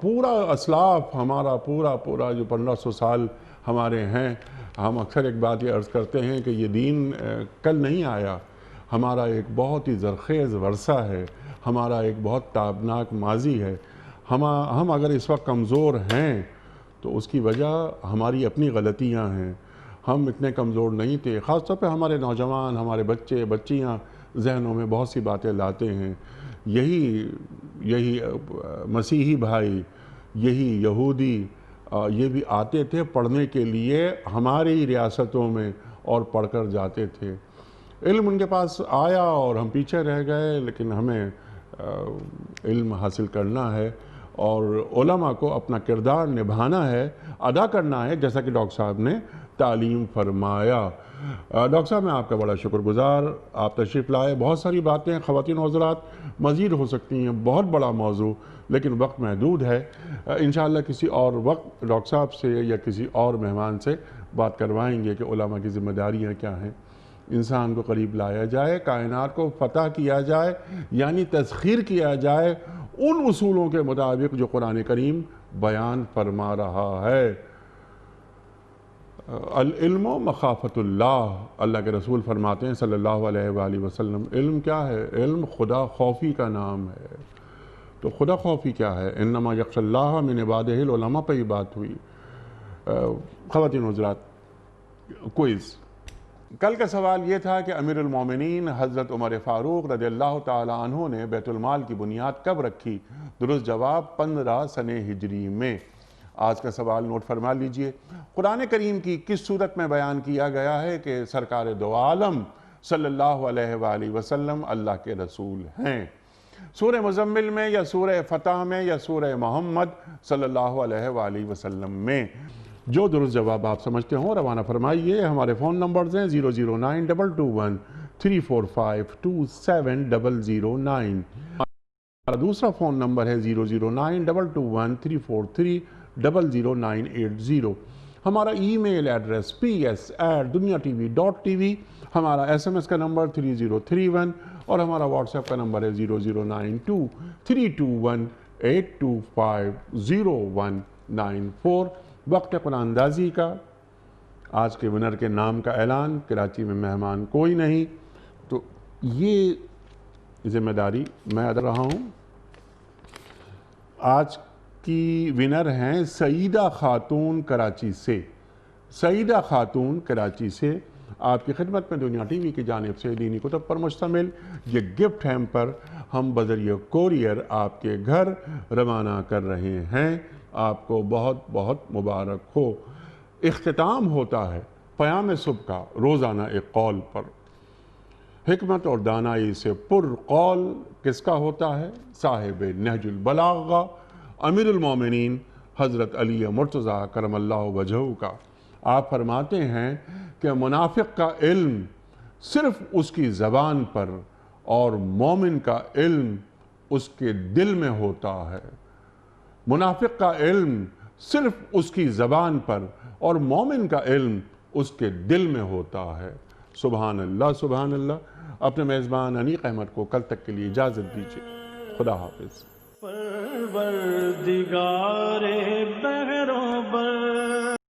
پورا اسلاف ہمارا پورا جو 1500 سال ہمارے ہیں، ہم اکثر ایک بات یہ عرض کرتے ہیں کہ یہ دین کل نہیں آیا. ہمارا ایک بہت ہی زرخیز ورثہ ہے، ہمارا ایک بہت تابناک ماضی ہے. ہم اگر اس وقت کمزور ہیں تو اس کی وجہ ہماری اپنی غلطیاں ہیں. ہم اتنے کمزور نہیں تھے. خاص طور پہ ہمارے نوجوان، ہمارے بچے بچیاں ذہنوں میں بہت سی باتیں لاتے ہیں یہی مسیحی بھائی، یہی یہودی یہ بھی آتے تھے پڑھنے کے لیے ہماری ریاستوں میں اور پڑھ کر جاتے تھے۔ علم ان کے پاس آیا اور ہم پیچھے رہ گئے، لیکن ہمیں علم حاصل کرنا ہے اور علماء کو اپنا کردار نبھانا ہے، ادا کرنا ہے، جیسا کہ ڈاکٹر صاحب نے تعلیم فرمایا۔ ڈاکٹر صاحب میں آپ کا بڑا شکر گزار، آپ تشریف لائے۔ بہت ساری باتیں خواتین و حضرات مزید ہو سکتی ہیں، بہت بڑا موضوع، لیکن وقت محدود ہے۔ انشاءاللہ کسی اور وقت ڈاکٹر صاحب سے یا کسی اور مہمان سے بات کروائیں گے کہ علماء کی ذمہ داریاں کیا ہیں۔ انسان کو قریب لایا جائے، کائنات کو فتح کیا جائے، یعنی تسخیر کیا جائے ان اصولوں کے مطابق جو قرآن کریم بیان فرما رہا ہے۔ العلم مخافت اللہ، اللہ کے رسول فرماتے ہیں صلی اللہ علیہ وآلہ وسلم، علم کیا ہے؟ علم خدا خوفی کا نام ہے۔ تو خدا خوفی کیا ہے؟ انما یخشی اللہ من عبادہ العلماء پہ ہی بات ہوئی۔ خواتین و حضرات، کوئز۔ کل کا سوال یہ تھا کہ امیر المومنین حضرت عمر فاروق رضی اللہ تعالیٰ عنہ نے بیت المال کی بنیاد کب رکھی؟ درست جواب 15 سنہ ہجری میں۔ آج کا سوال نوٹ فرما لیجئے۔ قرآن کریم کی کس صورت میں بیان کیا گیا ہے کہ سرکار دو عالم صلی اللہ علیہ وآلہ وسلم اللہ کے رسول ہیں؟ سورہ مزمل میں یا سورہ فتح میں یا سورہ محمد صلی اللہ علیہ وآلہ وسلم میں؟ جو درست جواب آپ سمجھتے ہوں روانہ فرمائیے۔ ہمارے فون نمبرز ہیں 0092213452709۔ ہمارا دوسرا فون نمبر ہے 009221343000980۔ ہمارا ای میل ایڈریس ps@duniatv.tv۔ ہمارا SMS کا نمبر 3031 اور ہمارا واٹس ایپ کا نمبر ہے 00923258250194۔ وقت قرآن اندازی کا۔ آج کے ونر کے نام کا اعلان۔ کراچی میں مہمان کوئی نہیں، تو یہ ذمہ داری میں ادا رہا ہوں۔ آج کی ونر ہیں سعیدہ خاتون کراچی سے۔ سعیدہ خاتون کراچی سے آپ کی خدمت میں دنیا ٹی وی کی جانب سے دینی کتب پر مشتمل یہ گفٹ ہیمپر ہم بذریعہ کوریئر آپ کے گھر روانہ کر رہے ہیں۔ آپ کو بہت بہت مبارک ہو۔ اختتام ہوتا ہے پیام صبح کا روزانہ ایک قول پر۔ حکمت اور دانائی سے پر قول کس کا ہوتا ہے؟ صاحب نہج البلاغہ امیر المومنین حضرت علی مرتضیٰ کرم اللہ وجہہ کا۔ آپ فرماتے ہیں کہ منافق کا علم صرف اس کی زبان پر اور مومن کا علم اس کے دل میں ہوتا ہے۔ منافق کا علم صرف اس کی زبان پر اور مومن کا علم اس کے دل میں ہوتا ہے۔ سبحان اللہ سبحان اللہ۔ اپنے میزبان انیق احمد کو کل تک کے لیے اجازت دیجیے۔ خدا حافظ۔ پروردگار